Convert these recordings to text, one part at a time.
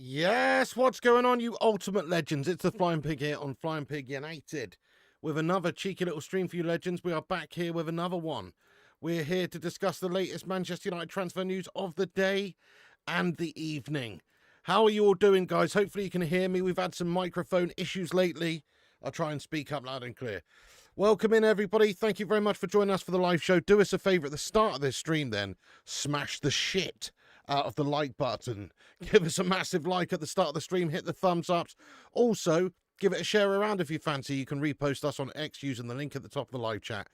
Yes, what's going on, you ultimate legends? It's the Flying Pig here on Flying Pig United with another cheeky little stream for you legends. We are back here with another one. We're here to discuss the latest Manchester United transfer news of the day and the evening. How are you all doing, guys? Hopefully you can hear me. We've had some microphone issues lately. I'll try and speak up loud and clear. Welcome in, everybody. Thank you very much for joining us for the live show. Do us a favour at the start of this stream, then. Smash the shit out of the like button. Give us a massive like at the start of the stream. Hit the thumbs ups. Also, give it a share around if you fancy. You can repost us on X using the link at the top of the live chat.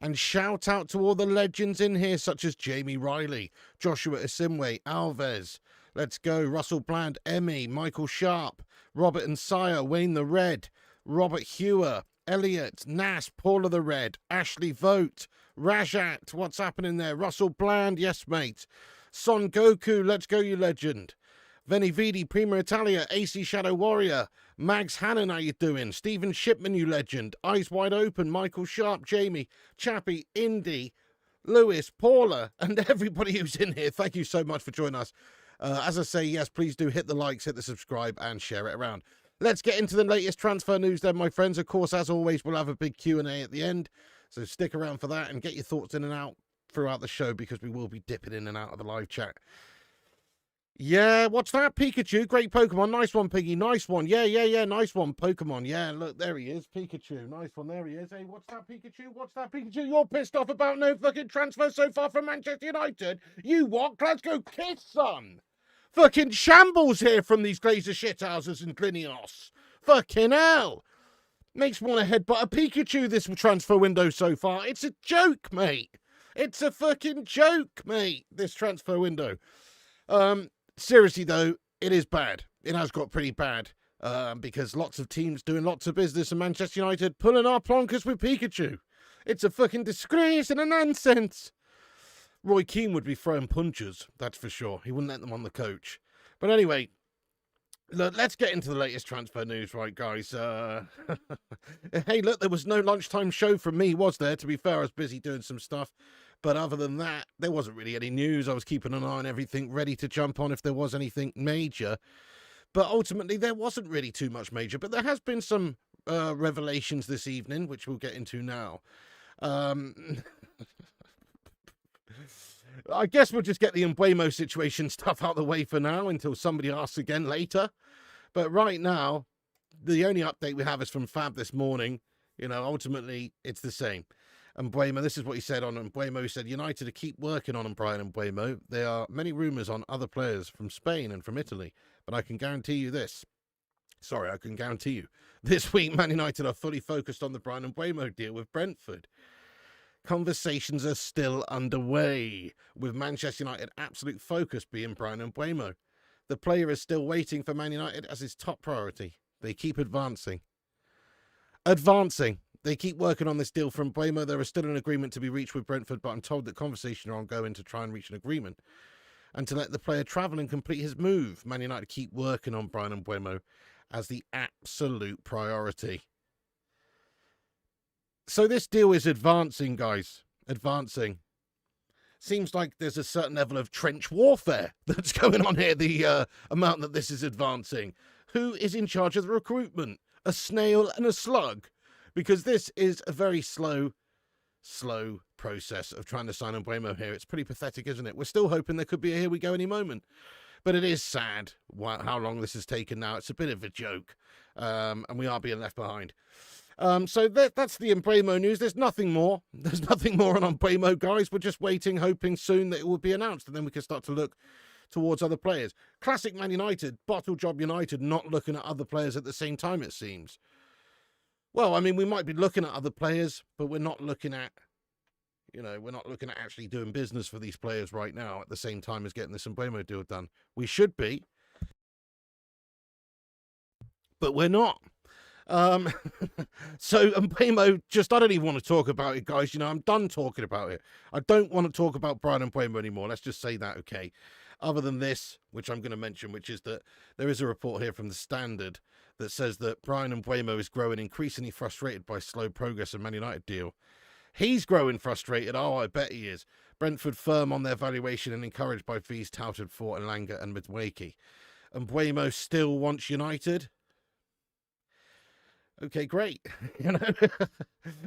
And shout out to all the legends in here, such as Jamie Riley, Joshua Osimhen, Alves, Let's Go, Russell Bland, Emmy, Michael Sharp, Robert and Sire, Wayne the Red, Robert Hewer, Elliot, Nas, Paula the Red, Ashley Vote, Rajat, what's happening there? Russell Bland, yes mate. Son Goku, let's go you legend. Veni Vidi, Prima Italia, AC Shadow Warrior, Mags Hannon, how you doing? Stephen Shipman, you legend. Eyes Wide Open, Michael Sharp, Jamie, Chappie, Indy, Lewis, Paula, and everybody who's in here. Thank you so much for joining us. As I say, yes, please do hit the likes, hit the subscribe, and share it around. Let's get into the latest transfer news then, my friends. Of course, as always, we'll have a big Q&A at the end, so stick around for that and get your thoughts in and out throughout the show, because we will be dipping in and out of the live chat. Yeah, what's that? Pikachu, great Pokemon. Nice one, Piggy. Nice one. Yeah. Nice one, Pokemon. Yeah, look, there he is. Pikachu. Nice one. There he is. Hey, what's that, Pikachu? What's that, Pikachu? You're pissed off about no fucking transfer so far from Manchester United? You what? Let's go kiss, son. Fucking shambles here from these Glazer shithouses and Glinios. Fucking hell. Makes me want to headbutt a Pikachu this transfer window so far. It's a joke, mate. It's a fucking joke, mate, this transfer window. Seriously, though, it is bad. It has got pretty bad because lots of teams doing lots of business and Manchester United pulling our plonkers with Pikachu. It's a fucking disgrace and a nonsense. Roy Keane would be throwing punches, that's for sure. He wouldn't let them on the coach. But anyway, look, let's get into the latest transfer news, right, guys? Hey, look, there was no lunchtime show from me, was there? To be fair, I was busy doing some stuff. But other than that, there wasn't really any news. I was keeping an eye on everything, ready to jump on if there was anything major. But ultimately, there wasn't really too much major. But there has been some revelations this evening, which we'll get into now. I guess we'll just get the Mbeumo situation stuff out of the way for now until somebody asks again later. But right now, the only update we have is from Fab this morning. You know, ultimately, it's the same. Mbeumo, this is what he said on Mbeumo. He said, United to keep working on Bryan Mbeumo. There are many rumours on other players from Spain and from Italy, but I can guarantee you this. Sorry, I can guarantee you. This week, Man United are fully focused on the Bryan Mbeumo deal with Brentford. Conversations are still underway, with Manchester United absolute focus being Bryan Mbeumo. The player is still waiting for Man United as his top priority. They keep advancing. They keep working on this deal from Mbeumo. There is still an agreement to be reached with Brentford, but I'm told that conversations are ongoing to try and reach an agreement and to let the player travel and complete his move. Man United keep working on Bryan Mbeumo as the absolute priority. So this deal is advancing, guys. Advancing. Seems like there's a certain level of trench warfare that's going on here, the amount that this is advancing. Who is in charge of the recruitment? A snail and a slug? Because this is a very slow process of trying to sign Mbeumo here. It's pretty pathetic, isn't it? We're still hoping there could be a here we go any moment. But it is sad how long this has taken now. It's a bit of a joke. And we are being left behind. So that's the Mbeumo news. There's nothing more. There's nothing more on Mbeumo, guys. We're just waiting, hoping soon that it will be announced. And then we can start to look towards other players. Classic Man United, bottle job United, not looking at other players at the same time, it seems. Well, I mean, we might be looking at other players, but we're not looking at, we're not looking at actually doing business for these players right now at the same time as getting this Mbeumo deal done. We should be, but we're not. So Mbeumo, I don't even want to talk about it, guys. I'm done talking about it. I don't want to talk about Bryan Mbeumo anymore. Let's just say that, okay? Other than this, which I'm going to mention, which is that there is a report here from the Standard that says that Bryan Mbeumo is growing increasingly frustrated by slow progress in Man United deal. He's growing frustrated. Oh, I bet he is. Brentford firm on their valuation and encouraged by fees touted for Elanga and Midwakey. Mbeumo still wants United. Okay, great.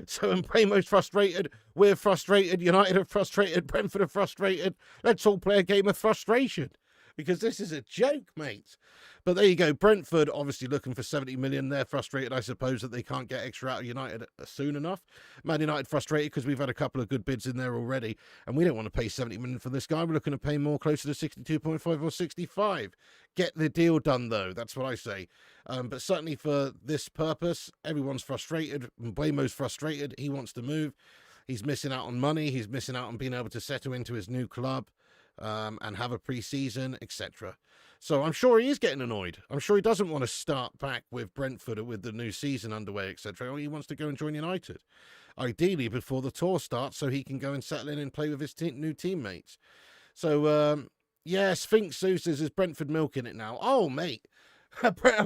So Mbeumo's frustrated. We're frustrated. United are frustrated. Brentford are frustrated. Let's all play a game of frustration, because this is a joke, mate. But there you go. Brentford obviously looking for 70 million. They're frustrated, I suppose, that they can't get extra out of United soon enough. Man United frustrated because we've had a couple of good bids in there already, and we don't want to pay 70 million for this guy. We're looking to pay more, closer to 62.5 or 65. Get the deal done, though. That's what I say. But certainly for this purpose, everyone's frustrated. Mbeumo's frustrated. He wants to move. He's missing out on money. He's missing out on being able to settle into his new club and have a pre-season, etc. So I'm sure he is getting annoyed. I'm sure he doesn't want to start back with Brentford with the new season underway, etc. He wants to go and join United, ideally before the tour starts, so he can go and settle in and play with his new teammates. So, yeah, Sphinx Sue says, is Brentford milking it now? Oh, mate,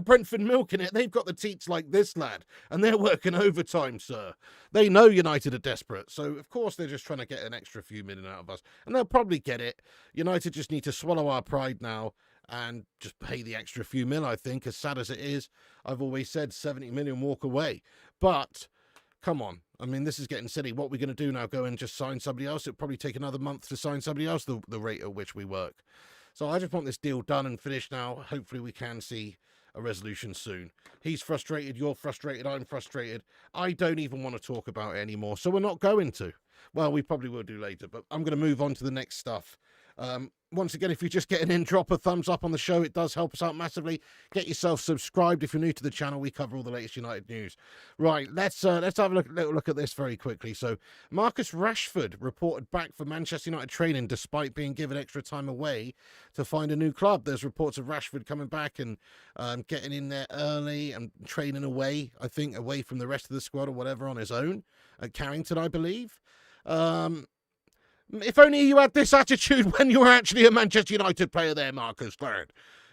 Brentford milking it. They've got the teats like this lad, and they're working overtime, sir. They know United are desperate, so of course they're just trying to get an extra few million out of us, and they'll probably get it. United just need to swallow our pride now and just pay the extra few mil, I think. As sad as it is, I've always said 70 million, walk away. But come on. I mean, this is getting silly. What are we going to do now? Go and just sign somebody else? It'll probably take another month to sign somebody else, the rate at which we work. So I just want this deal done and finished now. Hopefully we can see a resolution soon. He's frustrated. You're frustrated. I'm frustrated. I don't even want to talk about it anymore. So we're not going to. Well, we probably will do later, but I'm going to move on to the next stuff. Once again, if you're just getting in, drop a thumbs up on the show. It does help us out massively. Get yourself subscribed if you're new to the channel. We cover all the latest United news. Right, let's have a little look at this very quickly. So, Marcus Rashford reported back for Manchester United training despite being given extra time away to find a new club. There's reports of Rashford coming back and getting in there early and training away, I think, away from the rest of the squad or whatever on his own at Carrington, I believe. If only you had this attitude when you were actually a Manchester United player there, Marcus. Do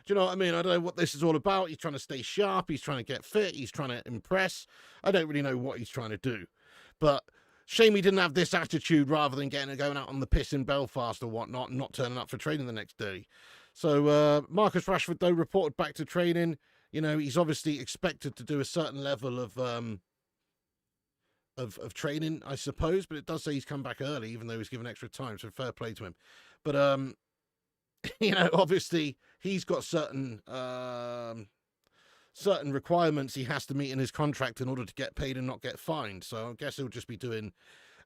you know what I mean? I don't know what this is all about. He's trying to stay sharp. He's trying to get fit. He's trying to impress. I don't really know what he's trying to do. But shame he didn't have this attitude rather than going out on the piss in Belfast or whatnot and not turning up for training the next day. So Marcus Rashford, though, reported back to training. He's obviously expected to do a certain level of training, I suppose, but it does say he's come back early, even though he's given extra time, so fair play to him. But, obviously, he's got certain requirements he has to meet in his contract in order to get paid and not get fined, so I guess he'll just be doing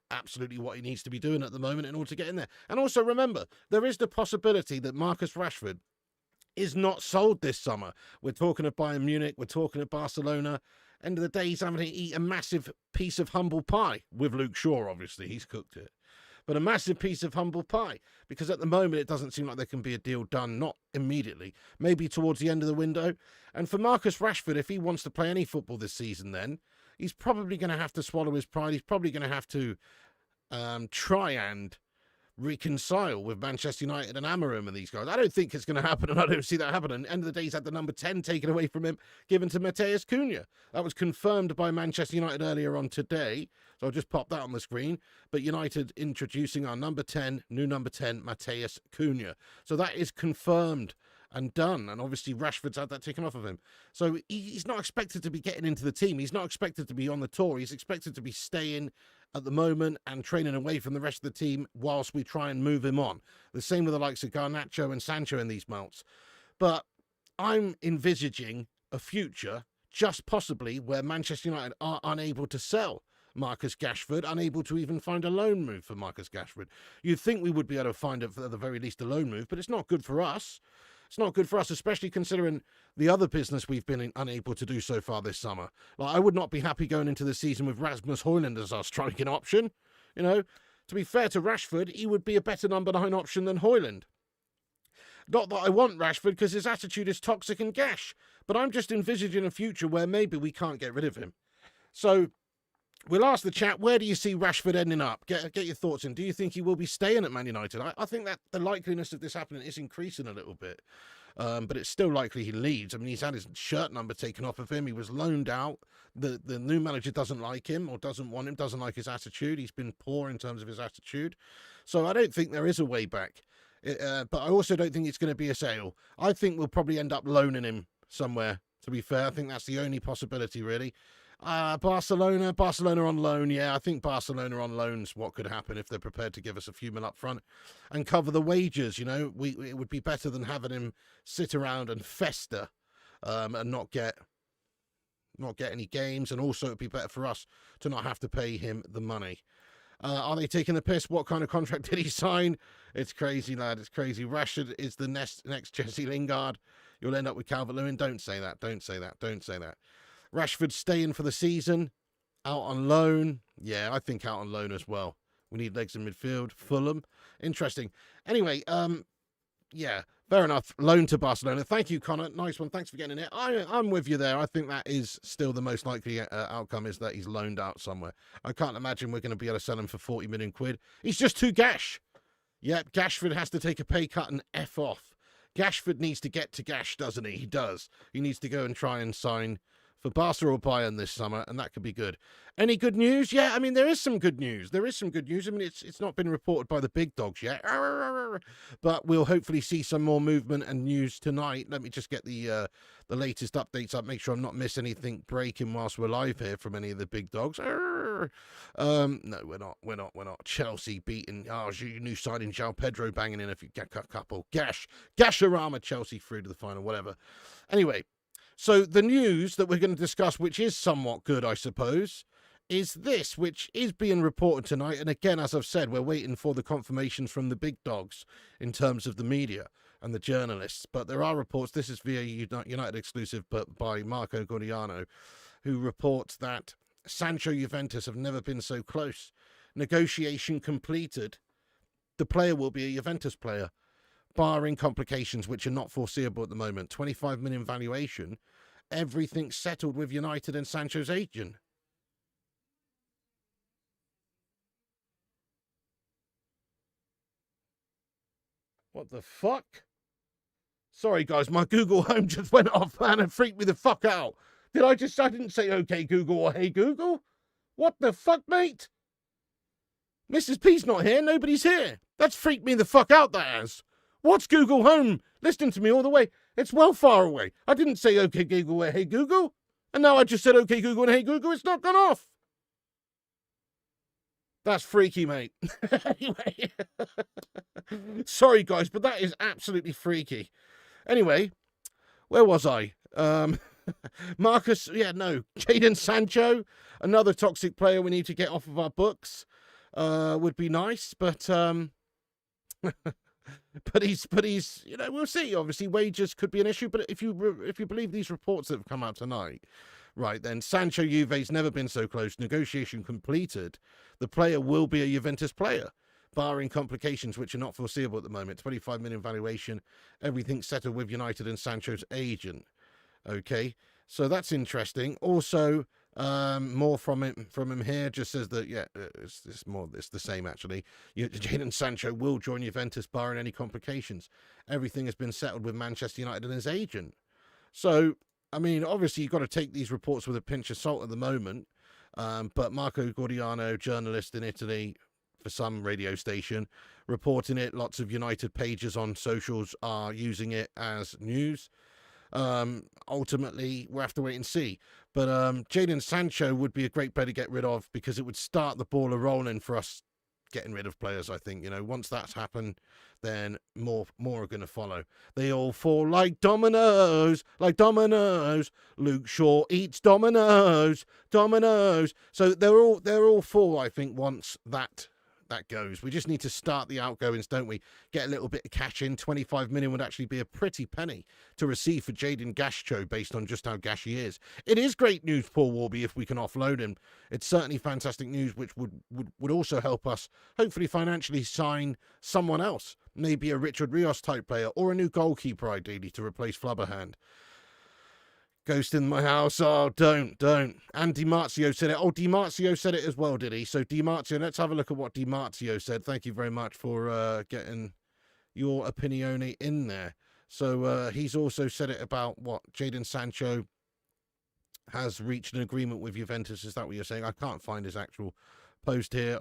absolutely what he needs to be doing at the moment in order to get in there. And also, remember, there is the possibility that Marcus Rashford is not sold this summer. We're talking of Bayern Munich, we're talking of Barcelona. End of the day, he's having to eat a massive piece of humble pie with Luke Shaw, obviously. He's cooked it. But a massive piece of humble pie, because at the moment it doesn't seem like there can be a deal done, not immediately, maybe towards the end of the window. And for Marcus Rashford, if he wants to play any football this season, then he's probably going to have to swallow his pride. He's probably going to have to try and reconcile with Manchester United and Amorim and these guys. I don't think it's going to happen, and I don't see that happening. At the end of the day, he's had the number 10 taken away from him, given to Matheus Cunha. That was confirmed by Manchester United earlier on today, so I'll just pop that on the screen. But United introducing our number 10, new number 10, Matheus Cunha. So that is confirmed and done, and obviously Rashford's had that taken off of him. So he's not expected to be getting into the team. He's not expected to be on the tour. He's expected to be staying at the moment and training away from the rest of the team whilst we try and move him on. The same with the likes of Garnacho and Sancho in these melts. But I'm envisaging a future, just possibly, where Manchester United are unable to sell Marcus Rashford, unable to even find a loan move for Marcus Rashford. You'd think we would be able to find, at the very least, a loan move, but it's not good for us. It's not good for us, especially considering the other business we've been unable to do so far this summer. Like, I would not be happy going into the season with Rasmus Højlund as our striking option. You know, to be fair to Rashford, he would be a better number 9 option than Højlund. Not that I want Rashford, because his attitude is toxic and gash, but I'm just envisaging a future where maybe we can't get rid of him. So we'll ask the chat, where do you see Rashford ending up? Get your thoughts in. Do you think he will be staying at Man United? I think that the likeliness of this happening is increasing a little bit, but it's still likely he leaves. I mean, he's had his shirt number taken off of him. He was loaned out. The new manager doesn't like him or doesn't want him, doesn't like his attitude. He's been poor in terms of his attitude. So I don't think there is a way back. But I also don't think it's going to be a sale. I think we'll probably end up loaning him somewhere, to be fair. I think that's the only possibility, really. Barcelona on loan. Yeah, I think Barcelona on loan's what could happen if they're prepared to give us a few mil up front and cover the wages. You know, it would be better than having him sit around and fester and not get any games. And also it'd be better for us to not have to pay him the money. Are they taking the piss? What kind of contract did he sign? It's crazy, lad. It's crazy. Rashford is the next Jesse Lingard. You'll end up with Calvert-Lewin. Don't say that. Don't say that. Don't say that. Rashford staying for the season. Out on loan. Yeah, I think out on loan as well. We need legs in midfield. Fulham. Interesting. Anyway, yeah, fair enough. Loan to Barcelona. Thank you, Connor. Nice one. Thanks for getting it. I'm with you there. I think that is still the most likely outcome, is that he's loaned out somewhere. I can't imagine we're going to be able to sell him for 40 million quid. He's just too gash. Yep, Gashford has to take a pay cut and F off. Gashford needs to get to gash, doesn't he? He does. He needs to go and try and sign for Barca or Bayern this summer, and that could be good. Any good news? Yeah, I mean, there is some good news. There is some good news. I mean, it's not been reported by the big dogs yet, but we'll hopefully see some more movement and news tonight. Let me just get the latest updates up, make sure I'm not missing anything breaking whilst we're live here from any of the big dogs. No, we're not. Chelsea beating, new signing, João Pedro banging in a few couple. Gasharama, Chelsea through to the final, whatever. Anyway, so the news that we're going to discuss, which is somewhat good, I suppose, is this, which is being reported tonight. And again, as I've said, we're waiting for the confirmations from the big dogs in terms of the media and the journalists. But there are reports, this is via United exclusive, but by Marco Gordiano, who reports that Sancho Juventus have never been so close. Negotiation completed. The player will be a Juventus player, barring complications which are not foreseeable at the moment. 25 million valuation. Everything settled with United and Sancho's agent. What the fuck? Sorry, guys, my Google Home just went off, man, and freaked me the fuck out. I didn't say okay Google or hey Google. What the fuck, mate? Mrs. P's not here, nobody's here. That's freaked me the fuck out, that has. What's Google Home? Listening to me all the way. It's well far away. I didn't say okay Google or hey Google. And now I just said okay Google and hey Google. It's not gone off. That's freaky, mate. Anyway. Sorry, guys, but that is absolutely freaky. Anyway, where was I? Jadon Sancho, another toxic player we need to get off of our books. Would be nice, but but he's we'll see. Obviously, wages could be an issue, but if you believe these reports that have come out tonight, right, then Sancho Juve's never been so close. Negotiation completed. The player will be a Juventus player, barring complications which are not foreseeable at the moment. 25 million valuation. Everything settled with United and Sancho's agent. Okay, so that's interesting. Also, more from him here. Just says that it's the same actually. Jadon Sancho will join Juventus barring any complications. Everything has been settled with Manchester United and his agent. So, I mean, obviously you've got to take these reports with a pinch of salt at the moment. But Marco Gordiano, journalist in Italy for some radio station, reporting it. Lots of United pages on socials are using it as news. Ultimately, we'll have to wait and see. But Jadon Sancho would be a great player to get rid of because it would start the ball rolling for us getting rid of players, I think. Once that's happened, then more are going to follow. They all fall like dominoes, like dominoes. Luke Shaw eats dominoes, dominoes. So they're all full, I think, once that goes. We just need to start the outgoings, don't we? Get a little bit of cash in. 25 million would actually be a pretty penny to receive for Jadon Sancho based on just how gash he is. It is great news, Paul Warby, if we can offload him. It's certainly fantastic news, which would also help us hopefully financially sign someone else. Maybe a Richard Rios type player or a new goalkeeper, ideally, to replace Flubberhand. Ghost in my house. Oh, don't. And Di Marzio said it. Oh, Di Marzio said it as well, did he? So Di Marzio, let's have a look at what Di Marzio said. Thank you very much for getting your opinione in there. So he's also said it about what? Jadon Sancho has reached an agreement with Juventus. Is that what you're saying? I can't find his actual post here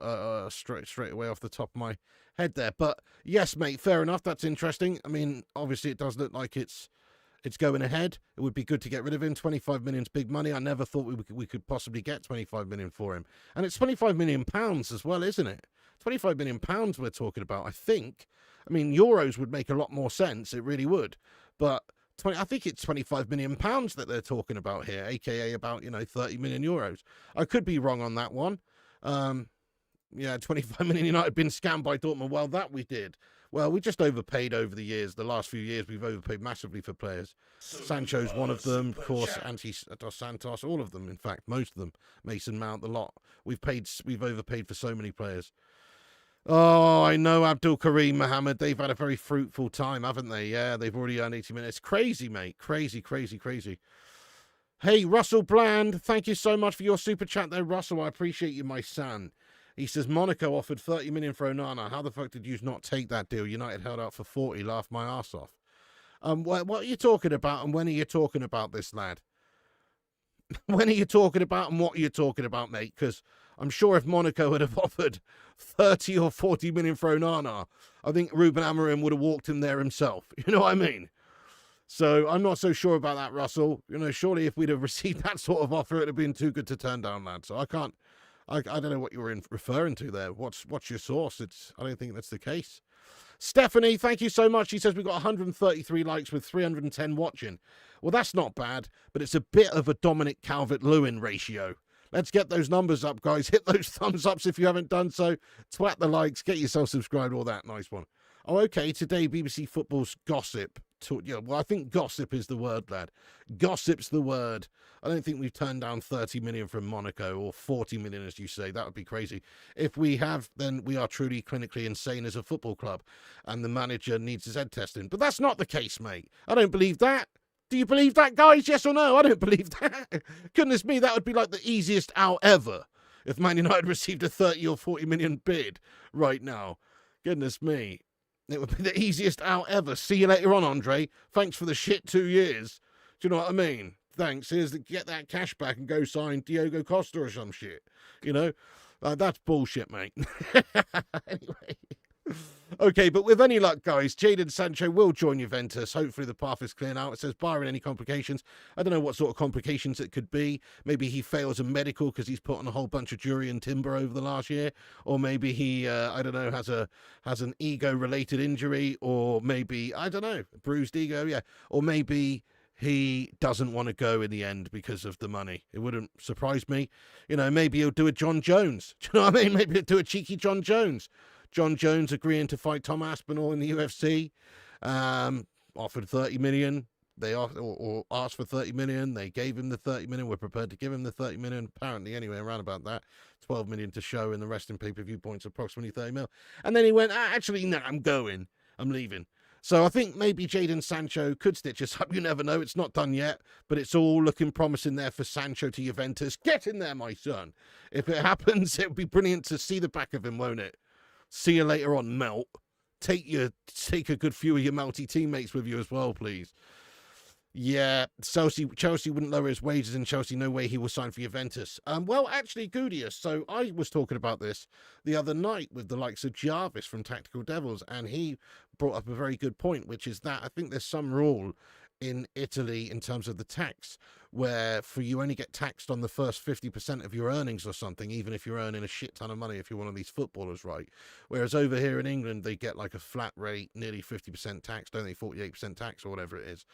straight away off the top of my head there. But yes, mate, fair enough. That's interesting. I mean, obviously it does look like it's going ahead. It would be good to get rid of him. 25 million's big money. I never thought we could possibly get 25 million for him. And it's 25 million pounds as well, isn't it? 25 million pounds we're talking about, I think. I mean, euros would make a lot more sense. It really would. But I think it's 25 million pounds that they're talking about here, aka about, 30 million euros. I could be wrong on that one. 25 million United been scammed by Dortmund. Well, that we did. Well, we just overpaid over the years. The last few years, we've overpaid massively for players. Sancho's one of them, of course. Dos Santos, all of them, in fact, most of them. Mason Mount, the lot. We've overpaid for so many players. Oh, I know, Abdul Kareem Mohammed. They've had a very fruitful time, haven't they? Yeah, they've already earned 80 minutes. Crazy, mate. Crazy. Hey, Russell Bland, thank you so much for your super chat there, Russell. I appreciate you, my son. He says, Monaco offered 30 million for Onana. How the fuck did you not take that deal? United held out for 40, laughed my ass off. What are you talking about, and when are you talking about this, lad? When are you talking about, and what are you talking about, mate? Because I'm sure if Monaco would have offered 30 or 40 million for Onana, I think Ruben Amorim would have walked him there himself. You know what I mean? So I'm not so sure about that, Russell. Surely if we'd have received that sort of offer, it would have been too good to turn down, lad. So I don't know what you were referring to there. What's your source? I don't think that's the case. Stephanie, thank you so much. She says we've got 133 likes with 310 watching. Well, that's not bad, but it's a bit of a Dominic Calvert-Lewin ratio. Let's get those numbers up, guys. Hit those thumbs ups if you haven't done so. Twat the likes. Get yourself subscribed. All that nice one. Oh, okay. Today, BBC Football's gossip. Well, I think gossip is the word, lad. Gossip's the word. I don't think we've turned down 30 million from Monaco, or 40 million, as you say. That would be crazy. If we have, then we are truly clinically insane as a football club, and the manager needs his head testing. But that's not the case, mate. I don't believe that. Do you believe that, guys? Yes or no? I don't believe that. Goodness me, that would be like the easiest out ever if Man United received a 30 or 40 million bid right now. Goodness me. It would be the easiest out ever. See you later on, Andre. Thanks for the shit 2 years. Do you know what I mean? Thanks. Get that cash back and go sign Diogo Costa or some shit. That's bullshit, mate. Anyway. Okay, but with any luck, guys, Jadon Sancho will join Juventus. Hopefully the path is clear now. It says, barring any complications. I don't know what sort of complications it could be. Maybe he fails a medical because he's put on a whole bunch of jury and timber over the last year. Or maybe he, has an ego-related injury. Or maybe, I don't know, bruised ego, yeah. Or maybe he doesn't want to go in the end because of the money. It wouldn't surprise me. Maybe he'll do a John Jones. Do you know what I mean? Maybe he'll do a cheeky John Jones. John Jones agreeing to fight Tom Aspinall in the UFC, offered 30 million. They or asked for 30 million. They gave him the 30 million. We're prepared to give him the 30 million. Apparently, anyway, around about that. 12 million to show, and the rest in pay-per-view points, approximately 30 mil. And then he went, actually, no, I'm going. I'm leaving. So I think maybe Jadon Sancho could stitch us up. You never know. It's not done yet, but it's all looking promising there for Sancho to Juventus. Get in there, my son. If it happens, it would be brilliant to see the back of him, won't it? See you later on, Melt. Take a good few of your Melty teammates with you as well, please. Yeah, Chelsea wouldn't lower his wages in Chelsea. No way he will sign for Juventus. Well, actually, Gudius. So I was talking about this the other night with the likes of Jarvis from Tactical Devils, and he brought up a very good point, which is that I think there's some rule in Italy in terms of the tax where for you only get taxed on the first 50% of your earnings or something, even if you're earning a shit ton of money if you're one of these footballers, right? Whereas over here in England, they get like a flat rate, nearly 50% tax, don't they? 48% tax or whatever it is.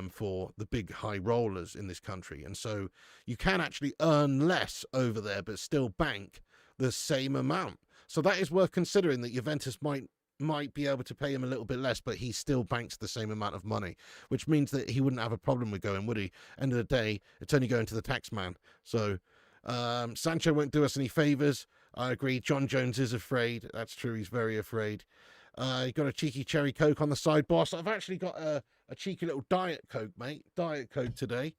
For the big high rollers in this country. And so you can actually earn less over there, but still bank the same amount. So that is worth considering, that Juventus might be able to pay him a little bit less, but he still banks the same amount of money, which means that he wouldn't have a problem with going, would he? End of the day, it's only going to the tax man. So Sancho won't do us any favours. I agree. John Jones is afraid. That's true. He's very afraid. You got a cheeky cherry Coke on the side, boss. I've actually got a cheeky little Diet Coke, mate. Diet Coke today.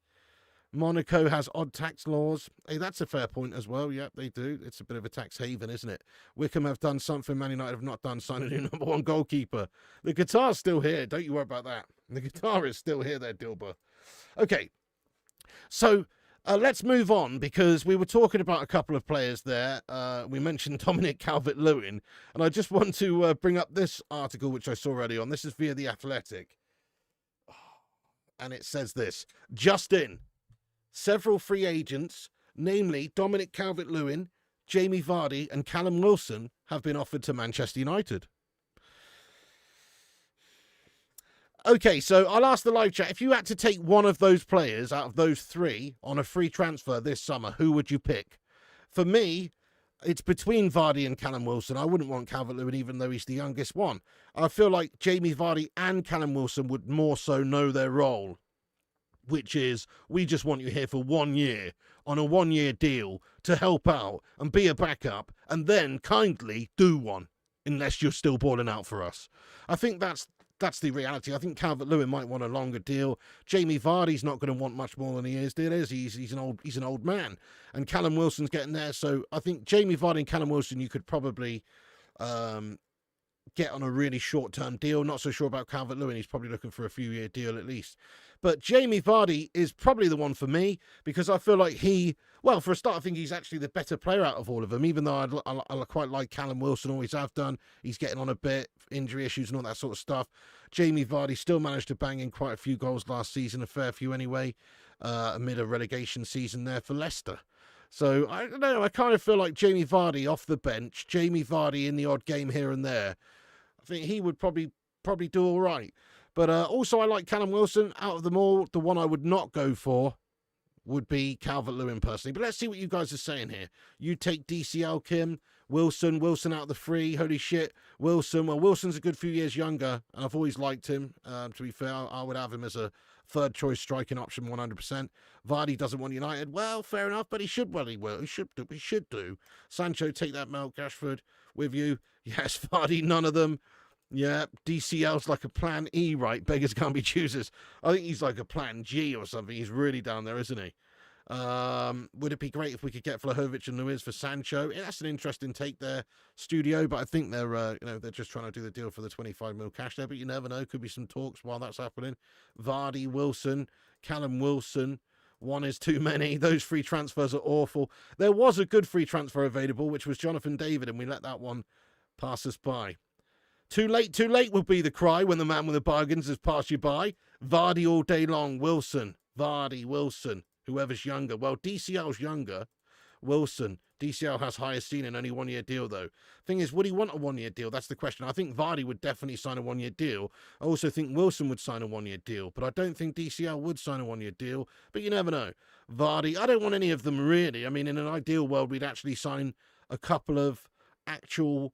Monaco has odd tax laws. Hey, that's a fair point as well. Yep, they do. It's a bit of a tax haven, isn't it? Wickham have done something Man United have not done, sign a new number one goalkeeper. The guitar's still here. Don't you worry about that. The guitar is still here there, Dilber. Okay, so let's move on, because we were talking about a couple of players there. We mentioned Dominic Calvert-Lewin, and I just want to bring up this article, which I saw early on. This is via The Athletic. And it says this: just in, several free agents, namely Dominic Calvert-Lewin, Jamie Vardy and Callum Wilson, have been offered to Manchester United. Okay, so I'll ask the live chat, if you had to take one of those players out of those three on a free transfer this summer, who would you pick? For me, it's between Vardy and Callum Wilson. I wouldn't want Calvert-Lewin, even though he's the youngest one. I feel like Jamie Vardy and Callum Wilson would more so know their role, which is, we just want you here for 1 year on a 1-year deal to help out and be a backup, and then kindly do one, unless you're still balling out for us. I think that's the reality. I think Calvert-Lewin might want a longer deal. Jamie Vardy's not going to want much more than he is. He's an old man, and Callum Wilson's getting there. So I think Jamie Vardy and Callum Wilson, you could probably get on a really short-term deal. Not so sure about Calvert-Lewin. He's probably looking for a few-year deal at least. But Jamie Vardy is probably the one for me, because I feel like for a start, I think he's actually the better player out of all of them, even though I quite like Callum Wilson, always have done. He's getting on a bit, injury issues and all that sort of stuff. Jamie Vardy still managed to bang in quite a few goals last season, a fair few anyway, amid a relegation season there for Leicester. So, I don't know, I kind of feel like Jamie Vardy off the bench, Jamie Vardy in the odd game here and there, I think he would probably do all right. But also I like Callum Wilson. Out of them all, the one I would not go for would be Calvert-Lewin personally. But let's see what you guys are saying here. You take DCL, Kim. Wilson out of the three. Holy shit. Wilson. Well, Wilson's a good few years younger, and I've always liked him. To be fair, I would have him as a third choice striking option 100%. Vardy doesn't want United. Well, fair enough, but he should. Well, he will. He should do. Sancho, take that milk. Rashford, with you. Yes, Vardy, none of them. Yeah, DCL's like a plan E, right? Beggars can't be choosers. I think he's like a plan G or something. He's really down there, isn't he? Would it be great if we could get Vlahovic and Luiz for Sancho? Yeah, that's an interesting take there, studio. But I think they're just trying to do the deal for the 25 mil cash there. But you never know. Could be some talks while that's happening. Vardy, Wilson, Callum Wilson. One is too many. Those free transfers are awful. There was a good free transfer available, which was Jonathan David, and we let that one pass us by. Too late will be the cry when the man with the bargains has passed you by. Vardy all day long. Wilson. Vardy, Wilson. Whoever's younger. Well, DCL's younger. Wilson. DCL has higher ceiling, only 1 year deal, though. Thing is, would he want a 1 year deal? That's the question. I think Vardy would definitely sign a 1 year deal. I also think Wilson would sign a 1 year deal, but I don't think DCL would sign a 1 year deal. But you never know. Vardy, I don't want any of them, really. I mean, in an ideal world, we'd actually sign a couple of actual,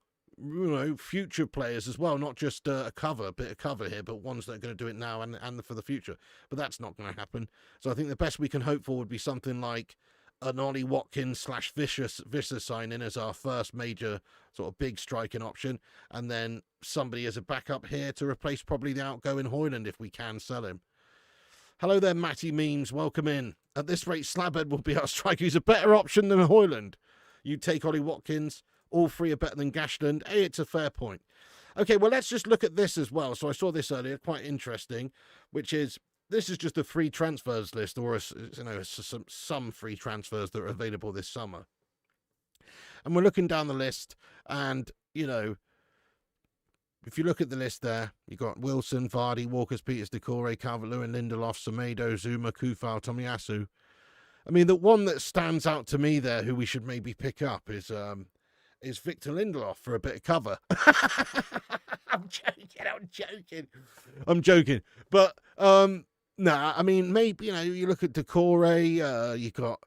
future players as well, not just a bit of cover here, but ones that are going to do it now and for the future. But that's not going to happen. So I think the best we can hope for would be something like an Ollie Watkins / Visser sign-in as our first major sort of big striking option, and then somebody as a backup here to replace probably the outgoing Højlund if we can sell him. Hello there, Matty Memes. Welcome in. At this rate, Slabhead will be our striker. He's a better option than Højlund. You take Ollie Watkins. All three are better than Gashland. Hey, it's a fair point. Okay, well, let's just look at this as well. So I saw this earlier, quite interesting, which is, this is just a free transfers list, or some free transfers that are available this summer. And we're looking down the list, and, if you look at the list there, you've got Wilson, Vardy, Walker, Peters, Decore, Calvert-Lewin, Lindelof, Semedo, Zuma, Kufal, Tomiyasu. I mean, the one that stands out to me there, who we should maybe pick up, is Victor Lindelof for a bit of cover. I'm joking. But, nah, I mean, maybe, you look at Decore, you got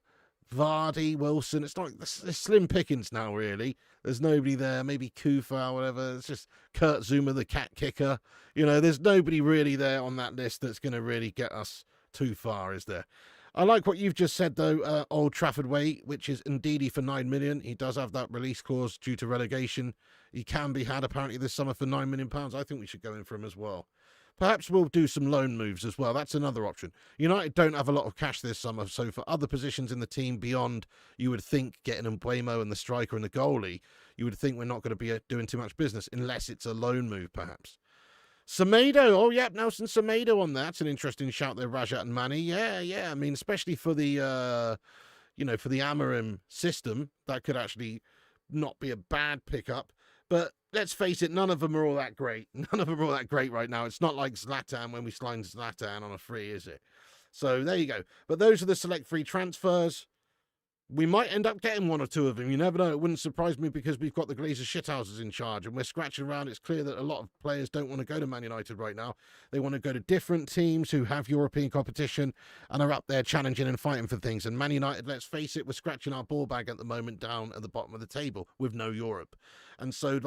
Vardy, Wilson. It's like it's slim pickings now, really. There's nobody there. Maybe Kufa or whatever. It's just Kurt Zuma, the cat kicker. There's nobody really there on that list that's going to really get us too far, is there? I like what you've just said, though, Old Trafford way, which is Ndidi for 9 million. He does have that release clause due to relegation. He can be had, apparently, this summer for £9 million. I think we should go in for him as well. Perhaps we'll do some loan moves as well. That's another option. United don't have a lot of cash this summer, so for other positions in the team beyond, you would think, getting Mbeumo and the striker and the goalie, you would think we're not going to be doing too much business, unless it's a loan move, perhaps. Semedo, oh, yep, Nelson Semedo on that. That's an interesting shout there, Rajat and Manny. Yeah. I mean, especially for the, for the Amorim system, that could actually not be a bad pickup. But let's face it, none of them are all that great. None of them are all that great right now. It's not like Zlatan when we signed Zlatan on a free, is it? So there you go. But those are the select free transfers. We might end up getting one or two of them. You never know. It wouldn't surprise me because we've got the Glazer shithouses in charge and we're scratching around. It's clear that a lot of players don't want to go to Man United right now. They want to go to different teams who have European competition and are up there challenging and fighting for things. And Man United, let's face it, we're scratching our ball bag at the moment down at the bottom of the table with no Europe. And so,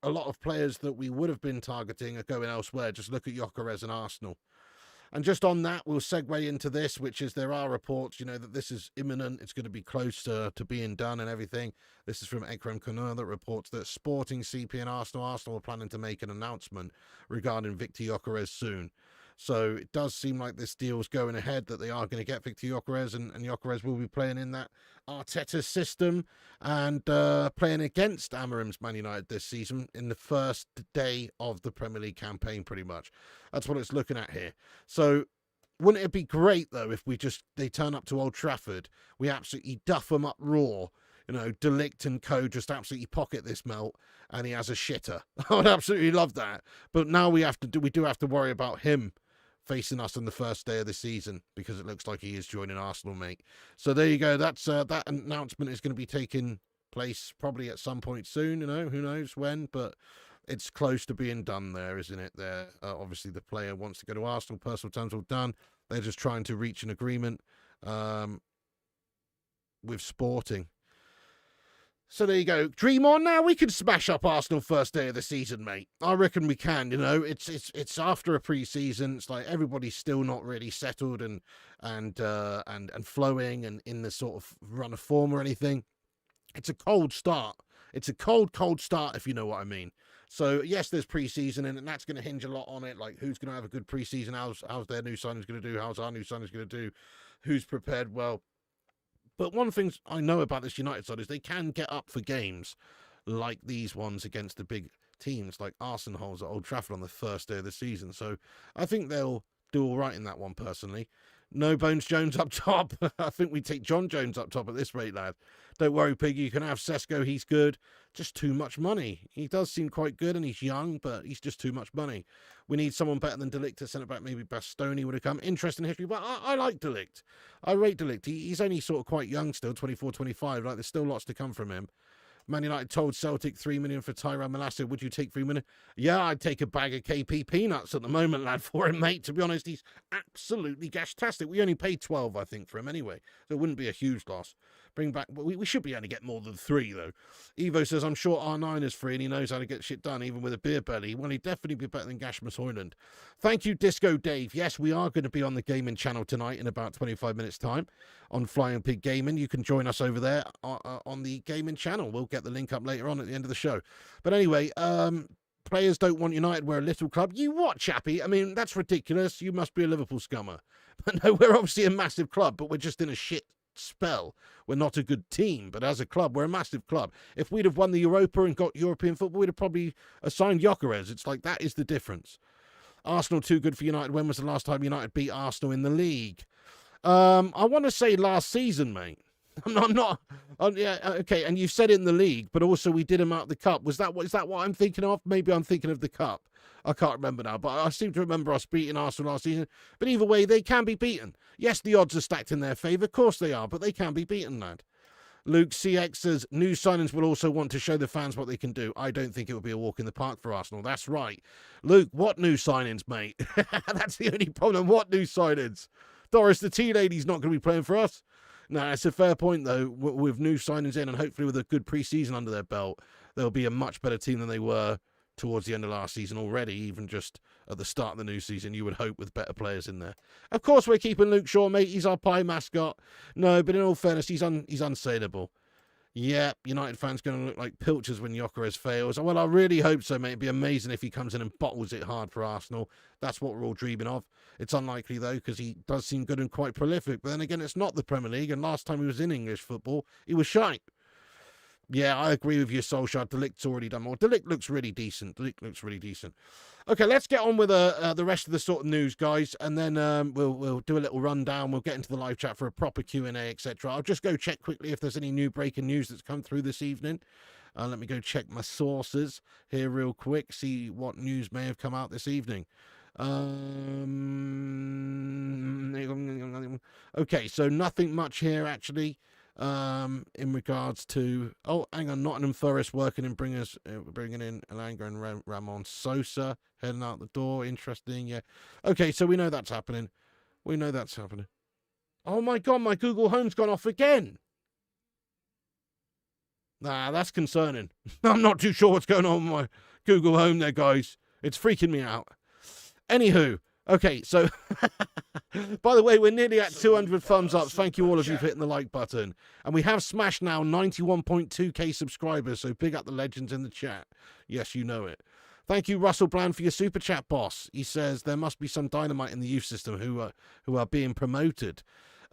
a lot of players that we would have been targeting are going elsewhere. Just look at Gyokeres and Arsenal. And just on that, we'll segue into this, which is there are reports, that this is imminent. It's going to be close to being done and everything. This is from Ekrem Konur that reports that Sporting, CP and Arsenal are planning to make an announcement regarding Viktor Gyokeres soon. So it does seem like this deal's going ahead, that they are going to get Viktor Gyokeres, and Gyokeres will be playing in that Arteta system and playing against Amorim's Man United this season in the first day of the Premier League campaign, pretty much. That's what it's looking at here. So wouldn't it be great, though, if they turn up to Old Trafford, we absolutely duff them up raw, De Ligt and co just absolutely pocket this melt, and he has a shitter. I would absolutely love that. But now we do have to worry about him facing us on the first day of the season, because it looks like he is joining Arsenal, mate. So there you go. That's that announcement is going to be taking place probably at some point soon. Who knows when, but it's close to being done there, isn't it? There, obviously the player wants to go to Arsenal. Personal terms all done. They're just trying to reach an agreement with Sporting. So there you go. Dream on now. We can smash up Arsenal first day of the season, mate. I reckon we can. It's after a pre-season. It's like everybody's still not really settled and flowing and in the sort of run of form or anything. It's a cold start. It's a cold start, if you know what I mean. So yes, there's pre-season, and that's going to hinge a lot on it. Like, who's going to have a good pre-season? How's their new signings going to do? How's our new signings going to do? Who's prepared well? But one thing I know about this United side is they can get up for games like these ones against the big teams like Arsenal at Old Trafford on the first day of the season. So I think they'll do all right in that one, personally. No Bones Jones up top. I think we take John Jones up top at this rate, lad. Don't worry, Piggy. You can have Sesko. He's good. Just too much money. He does seem quite good, and he's young, but he's just too much money. We need someone better than De Ligt to centre back. Maybe Bastoni would have come. Interesting history, but I like De Ligt. I rate De Ligt. He's only sort of quite young still, 24, 25. There's still lots to come from him. Man United told Celtic $3 million for Tyrone Malacia. Would you take $3 million? Yeah, I'd take a bag of KP peanuts at the moment, lad, for him, mate. To be honest, he's absolutely gash-tastic. We only paid 12, I think, for him anyway, so it wouldn't be a huge loss. Bring back, we should be able to get more than 3, though. Evo says, I'm sure R9 is free and he knows how to get shit done, even with a beer belly. Well, he'd definitely be better than Gashmas Hoyland. Thank you, Disco Dave. Yes, we are going to be on the gaming channel tonight in about 25 minutes' time on Flying Pig Gaming. You can join us over there on the gaming channel. We'll get the link up later on at the end of the show. But anyway, players don't want United. We're a little club. You what, chappie? I mean, that's ridiculous. You must be a Liverpool scummer. But no, we're obviously a massive club, but we're just in a shit spell. We're not a good team, but as a club, we're a massive club. If we'd have won the Europa and got European football, we'd have probably assigned Gyokeres. It's like, that is the difference. Arsenal too good for United. When was the last time United beat Arsenal in the league? I want to say last season, mate. I'm not. Yeah, okay. And you've said in the league, but also we did him out of the cup. Is that what I'm thinking of? Maybe I'm thinking of the cup. I can't remember now, but I seem to remember us beating Arsenal last season. But either way, they can be beaten. Yes, the odds are stacked in their favour. Of course they are, but they can be beaten, lad. Luke CX says, new signings will also want to show the fans what they can do. I don't think it will be a walk in the park for Arsenal. That's right. Luke, what new signings, mate? That's the only problem. What new signings? Doris, the tea lady's not going to be playing for us. No, it's a fair point, though. With new signings in and hopefully with a good pre-season under their belt, they'll be a much better team than they were towards the end of last season already, even just at the start of the new season, you would hope, with better players in there. Of course, we're keeping Luke Shaw, mate. He's our pie mascot. No, but in all fairness, he's unsaleable. Yeah, United fans going to look like pilchers when Gyokeres fails. Well, I really hope so, mate. It'd be amazing if he comes in and bottles it hard for Arsenal. That's what we're all dreaming of. It's unlikely, though, because he does seem good and quite prolific. But then again, it's not the Premier League, and last time he was in English football, he was shite. Yeah, I agree with you, Solskjaer. De Ligt's already done more. De Ligt looks really decent. Okay, let's get on with the rest of the sort of news, guys, and then we'll do a little rundown. We'll get into the live chat for a proper Q&A, etc. I'll just go check quickly if there's any new breaking news that's come through this evening. Let me go check my sources here real quick, see what news may have come out this evening. Okay, so nothing much here, actually. In regards to hang on, Nottingham Forest bringing in Elanga and Ramon Sosa heading out the door. Interesting, yeah. Okay, so we know that's happening. Oh my God, my Google Home's gone off again. Nah, that's concerning. I'm not too sure what's going on with my Google Home there, guys. It's freaking me out. Anywho, okay, so by the way, we're nearly at 200 thumbs up. Thank you all of you for hitting the like button. And we have smashed now 91.2k subscribers, so big up the legends in the chat. Yes, you know it. Thank you, Russell Bland, for your super chat, boss. He says there must be some dynamite in the youth system who are being promoted.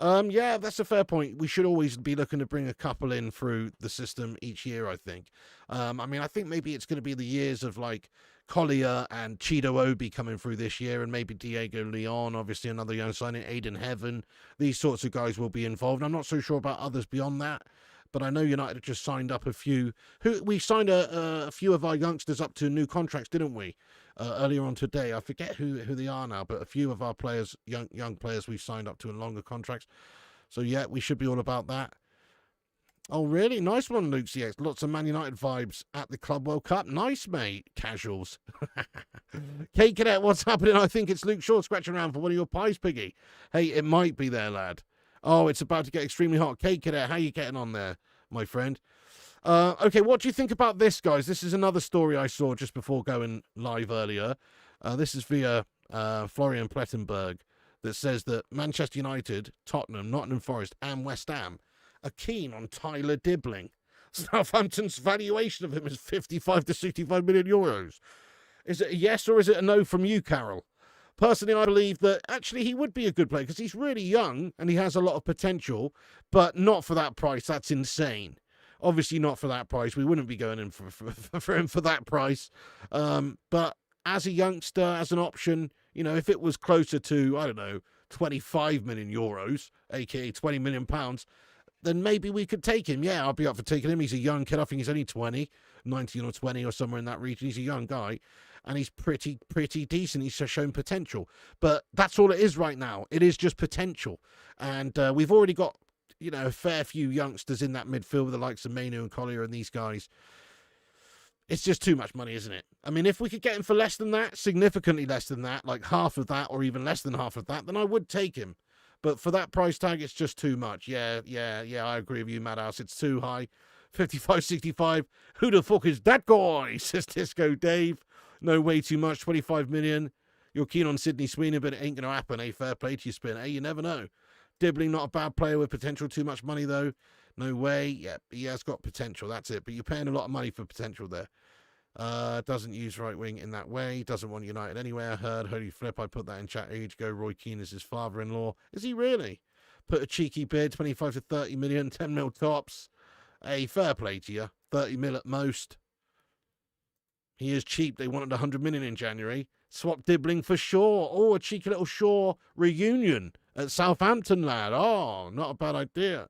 Yeah, that's a fair point. We should always be looking to bring a couple in through the system each year, I think. I mean, I think maybe it's going to be the years of like Collier and Chido Obi coming through this year, and maybe Diego Leon, obviously another young signing, Aiden Heaven. These sorts of guys will be involved. I'm not so sure about others beyond that, but I know United have just signed up a few. We signed a few of our youngsters up to new contracts, didn't we? Earlier on today. I forget who they are now, but a few of our players, young players, we've signed up to in longer contracts. So yeah, we should be all about that. Oh, really? Nice one, Luke CX. Lots of Man United vibes at the Club World Cup. Nice, mate. Casuals. Kate Cadet, what's happening? I think it's Luke Shaw scratching around for one of your pies, Piggy. Hey, it might be there, lad. Oh, it's about to get extremely hot. Kate Cadet, how you getting on there, my friend? Okay, what do you think about this, guys? This is another story I saw just before going live earlier. This is via Florian Plettenberg that says that Manchester United, Tottenham, Nottingham Forest and West Ham are keen on Tyler Dibbling. Southampton's valuation of him is 55 to 65 million euros. Is it a yes or is it a no from you, Carol? Personally, I believe that actually he would be a good player because he's really young and he has a lot of potential, but not for that price. That's insane. Obviously not for that price. We wouldn't be going in for him for that price. But as a youngster, as an option, if it was closer to, I don't know, 25 million euros, aka 20 million pounds, then maybe we could take him. Yeah, I'll be up for taking him. He's a young kid. I think he's only 19 or 20 or somewhere in that region. He's a young guy. And he's pretty decent. He's shown potential. But that's all it is right now. It is just potential. And we've already got, a fair few youngsters in that midfield with the likes of Mainu and Collier and these guys. It's just too much money, isn't it? I mean, if we could get him for less than that, significantly less than that, like half of that or even less than half of that, then I would take him. But for that price tag, it's just too much. Yeah, I agree with you, Madhouse. It's too high. 55, 65. Who the fuck is that guy? Says Disco Dave. No, way too much. 25 million. You're keen on Sydney Sweeney, but it ain't going to happen. Fair play to you, Spin. You never know. Dibbling, not a bad player with potential. Too much money, though. No way. Yeah, he has got potential. That's it. But you're paying a lot of money for potential there. Doesn't use right wing in that way. Doesn't want United anywhere. I heard. Holy flip. I put that in chat age ago. Roy Keane is his father-in-law. Is he really? Put a cheeky bid. 25 to 30 million. 10 mil tops. Fair play to you. 30 mil at most. He is cheap. They wanted 100 million in January. Swap Dibbling for Shaw. Oh, a cheeky little Shaw reunion at Southampton, lad. Oh, not a bad idea.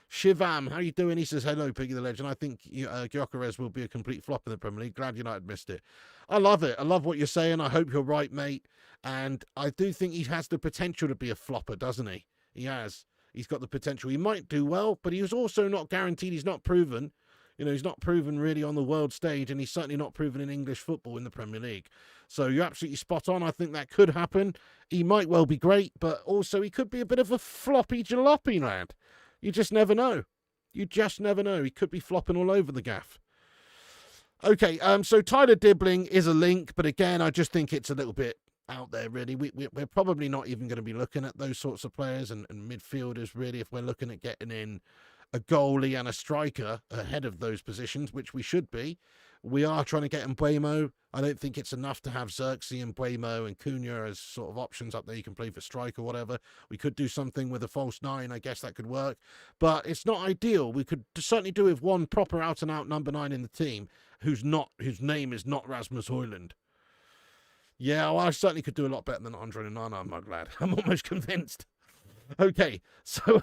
Shivam, how you doing? He says, hello, Piggy the Legend. I think Gyokeres will be a complete flop in the Premier League. Glad United missed it. I love it. I love what you're saying. I hope you're right, mate. And I do think he has the potential to be a flopper, doesn't he? He has. He's got the potential. He might do well, but he was also not guaranteed. He's not proven. You know, he's not proven really on the world stage, and he's certainly not proven in English football in the Premier League. So you're absolutely spot on. I think that could happen. He might well be great, but also he could be a bit of a floppy jalopy lad. You just never know. You just never know. He could be flopping all over the gaff. Okay, so Tyler Dibbling is a link, but again, I just think it's a little bit out there, really. We're probably not even going to be looking at those sorts of players and midfielders, really, if we're looking at getting in a goalie and a striker ahead of those positions, which we should be. We are trying to get Mbeumo. I don't think it's enough to have Xerxes and Mbeumo and Cunha as sort of options up there. You can play for strike or whatever. We could do something with a false nine. I guess that could work. But it's not ideal. We could certainly do with one proper out-and-out number 9 in the team whose name is not Rasmus Højlund. Yeah, well, I certainly could do a lot better than Andre Onana, I'm glad. I'm almost convinced. Okay, so...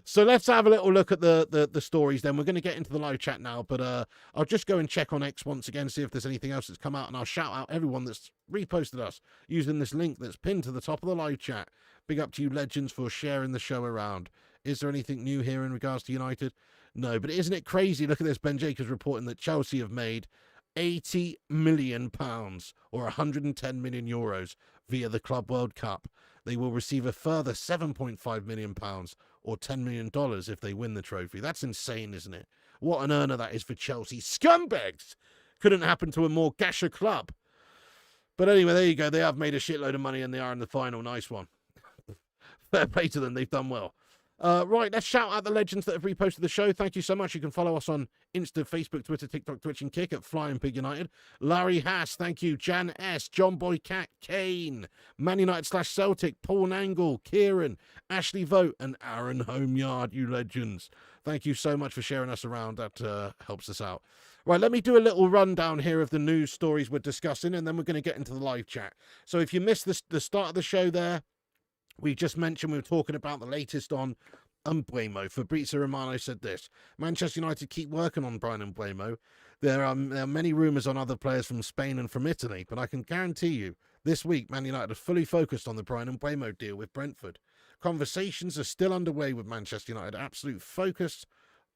So let's have a little look at the stories then. We're going to get into the live chat now, but I'll just go and check on X once again, see if there's anything else that's come out, and I'll shout out everyone that's reposted us using this link that's pinned to the top of the live chat. Big up to you, legends, for sharing the show around. Is there anything new here in regards to United? No, but isn't it crazy? Look at this. Ben Jacobs reporting that Chelsea have made £80 million or 110 million euros via the Club World Cup. They will receive a further £7.5 million or $10 million if they win the trophy. That's insane, isn't it? What an earner that is for Chelsea. Scumbags! Couldn't happen to a more gasher club. But anyway, there you go. They have made a shitload of money and they are in the final. Nice one. Fair play to them. They've done well. Right, let's shout out the legends that have reposted the show. Thank you so much. You can follow us on Insta, Facebook, Twitter, TikTok, Twitch, and Kick at Flying Pig United. Larry Haas, thank you. Jan S, John Boy Cat, Kane, Man United / Celtic, Paul Nangle, Kieran, Ashley Vote, and Aaron Homeyard, you legends. Thank you so much for sharing us around. That helps us out. Right, let me do a little rundown here of the news stories we're discussing, and then we're going to get into the live chat. So if you missed the start of the show there, we just mentioned we were talking about the latest on Mbeumo. Fabrizio Romano said this: Manchester United keep working on Bryan Mbeumo. There are many rumours on other players from Spain and from Italy, but I can guarantee you this week Man United are fully focused on the Bryan Mbeumo deal with Brentford. Conversations are still underway with Manchester United. Absolute focus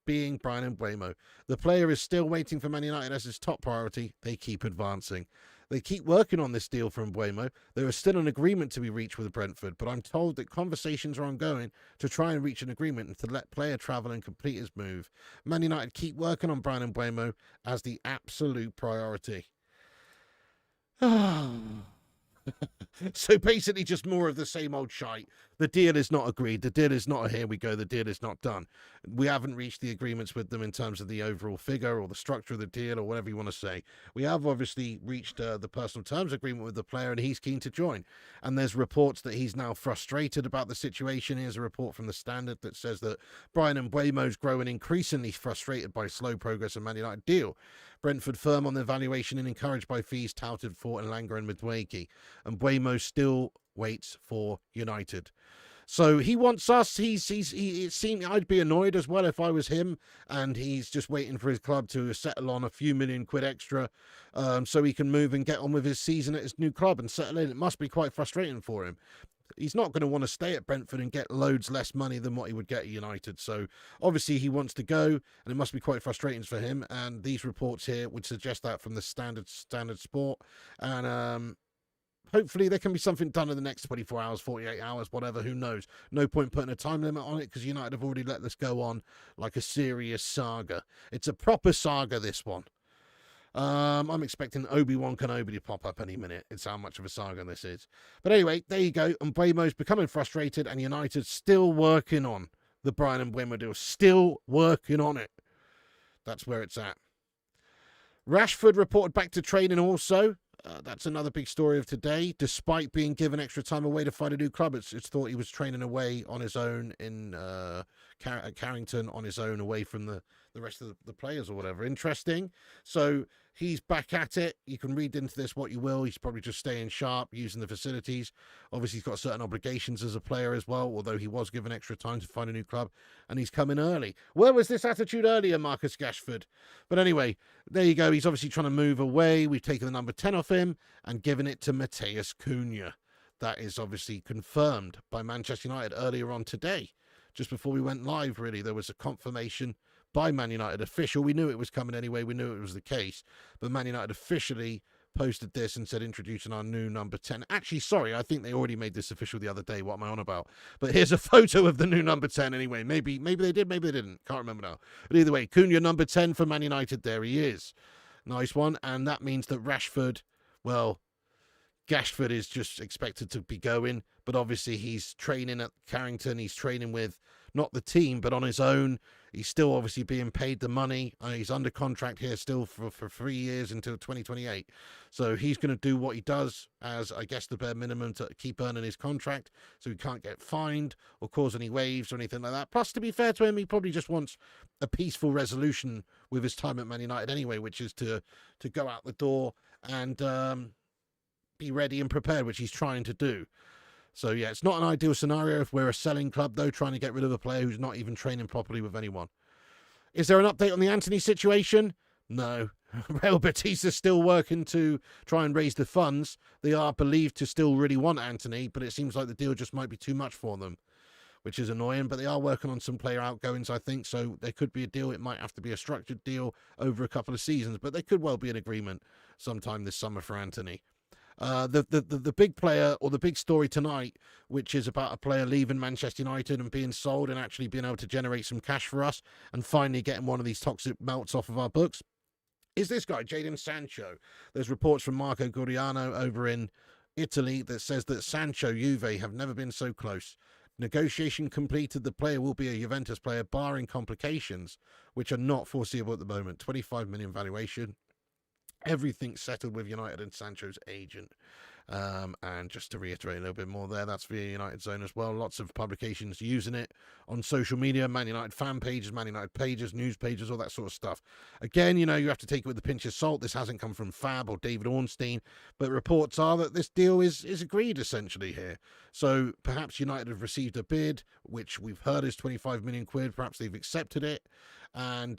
being Bryan Mbeumo. The player is still waiting for Man United as his top priority. They keep advancing. They keep working on this deal for Mbeumo. There is still an agreement to be reached with Brentford, but I'm told that conversations are ongoing to try and reach an agreement and to let player travel and complete his move. Man United keep working on Bryan Mbeumo as the absolute priority. So basically just more of the same old shite. The deal is not agreed. The deal is not a here we go. The deal is not done. We haven't reached the agreements with them in terms of the overall figure or the structure of the deal or whatever you want to say. We have obviously reached the personal terms agreement with the player and he's keen to join. And there's reports that he's now frustrated about the situation. Here's a report from the Standard that says that Bryan Mbeumo's growing increasingly frustrated by slow progress in Man United deal. Brentford firm on their valuation and encouraged by fees touted for Elanga and Madueke. And Mbeumo still waits for United. So he wants us. It seemed I'd be annoyed as well if I was him, and he's just waiting for his club to settle on a few million quid extra, so he can move and get on with his season at his new club and settle in. It must be quite frustrating for him. He's not going to want to stay at Brentford and get loads less money than what he would get at United. So obviously he wants to go, and it must be quite frustrating for him. And these reports here would suggest that from the Standard Sport, and hopefully there can be something done in the next 24 hours, 48 hours, whatever, who knows. No point putting a time limit on it because United have already let this go on like a serious saga. It's a proper saga, this one. I'm expecting Obi-Wan Kenobi to pop up any minute. It's how much of a saga this is. But anyway, there you go. And Mbeumo's becoming frustrated and United's still working on the Bryan Mbeumo deal. Still working on it. That's where it's at. Rashford reported back to training also. That's another big story of today. Despite being given extra time away to find a new club, it's thought he was training away on his own in Carrington, on his own, away from the rest of the players or whatever. Interesting. So He's back at it. You can read into this what you will. He's probably just staying sharp, using the facilities. Obviously, he's got certain obligations as a player as well, although he was given extra time to find a new club, and he's coming early. Where was this attitude earlier, Marcus Rashford? But anyway, there you go. He's obviously trying to move away. We've taken the number 10 off him and given it to Matheus Cunha. That is obviously confirmed by Manchester United earlier on today. Just before we went live, really, there was a confirmation by Man United official. We knew it was coming anyway. We knew it was the case. But Man United officially posted this and said, introducing our new number 10. Actually, sorry, I think they already made this official the other day. What am I on about? But here's a photo of the new number 10 anyway. Maybe they did, maybe they didn't. Can't remember now. But either way, Cunha number 10 for Man United. There he is. Nice one. And that means that Rashford, well, Rashford is just expected to be going, but obviously he's training at Carrington. He's training with not the team, but on his own. He's still obviously being paid the money. He's under contract here still for 3 years until 2028. So he's going to do what he does as, I guess, the bare minimum to keep earning his contract, so he can't get fined or cause any waves or anything like that. Plus, to be fair to him, he probably just wants a peaceful resolution with his time at Man United anyway, which is to go out the door and be ready and prepared, which he's trying to do. So yeah, it's not an ideal scenario if we're a selling club, though, trying to get rid of a player who's not even training properly with anyone. Is there an update on the Antony situation? No. Real Betis is still working to try and raise the funds. They are believed to still really want Antony, but it seems like the deal just might be too much for them, which is annoying. But they are working on some player outgoings, I think, so there could be a deal. It might have to be a structured deal over a couple of seasons, but there could well be an agreement sometime this summer for Antony. The big player, or the big story tonight, which is about a player leaving Manchester United and being sold and actually being able to generate some cash for us and finally getting one of these toxic melts off of our books, is this guy, Jadon Sancho. There's reports from Marco Goriano over in Italy that says that Sancho, Juve, have never been so close. Negotiation completed. The player will be a Juventus player, barring complications, which are not foreseeable at the moment. 25 million valuation. Everything settled with United and Sancho's agent. And just to reiterate a little bit more there, that's via United Zone as well. Lots of publications using it on social media, Man United fan pages, Man United pages, news pages, all that sort of stuff. Again, you know, you have to take it with a pinch of salt. This hasn't come from Fab or David Ornstein, but reports are that this deal is agreed essentially here. So perhaps United have received a bid, which we've heard is 25 million quid. Perhaps they've accepted it. And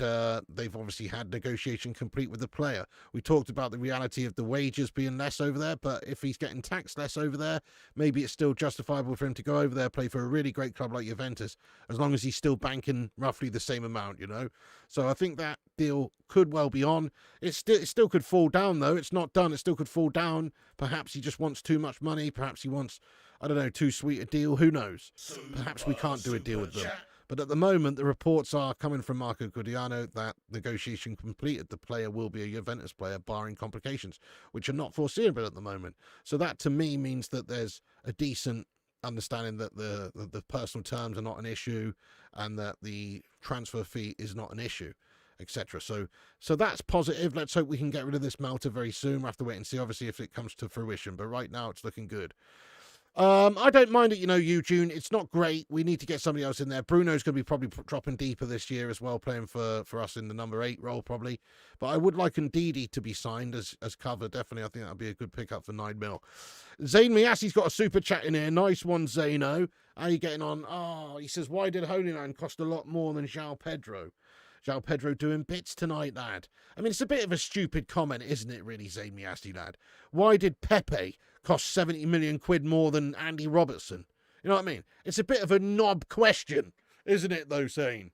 they've obviously had negotiation complete with the player. We talked about the reality of the wages being less over there, but if he's getting taxed less over there, maybe it's still justifiable for him to go over there, play for a really great club like Juventus, as long as he's still banking roughly the same amount, you know. So I think that deal could well be on. It still could fall down, though. It's not done. It still could fall down. Perhaps he just wants too much money. Perhaps he wants, I don't know, too sweet a deal. Who knows? Perhaps we can't do a deal with them. But at the moment, the reports are coming from Marco Goriano that negotiation completed. The player will be a Juventus player, barring complications, which are not foreseeable at the moment. So that, to me, means that there's a decent understanding that the personal terms are not an issue and that the transfer fee is not an issue, etc. So that's positive. Let's hope we can get rid of this Malta very soon. We'll have to wait and see, obviously, if it comes to fruition. But right now, it's looking good. I don't mind it, you know, June. It's not great. We need to get somebody else in there. Bruno's going to be probably dropping deeper this year as well, playing for us in the number 8 role probably. But I would like Ndidi to be signed as cover. Definitely, I think that'd be a good pickup for 9 mil. Zayn Miasi's got a super chat in here. Nice one, Zayno. How are you getting on? Oh, he says, why did Holy Land cost a lot more than João Pedro? João Pedro doing bits tonight, lad. I mean, it's a bit of a stupid comment, isn't it, really, Zayn Miasi, lad? Why did Pepe cost 70 million quid more than Andy Robertson? You know what I mean? It's a bit of a knob question, isn't it, though, Zane?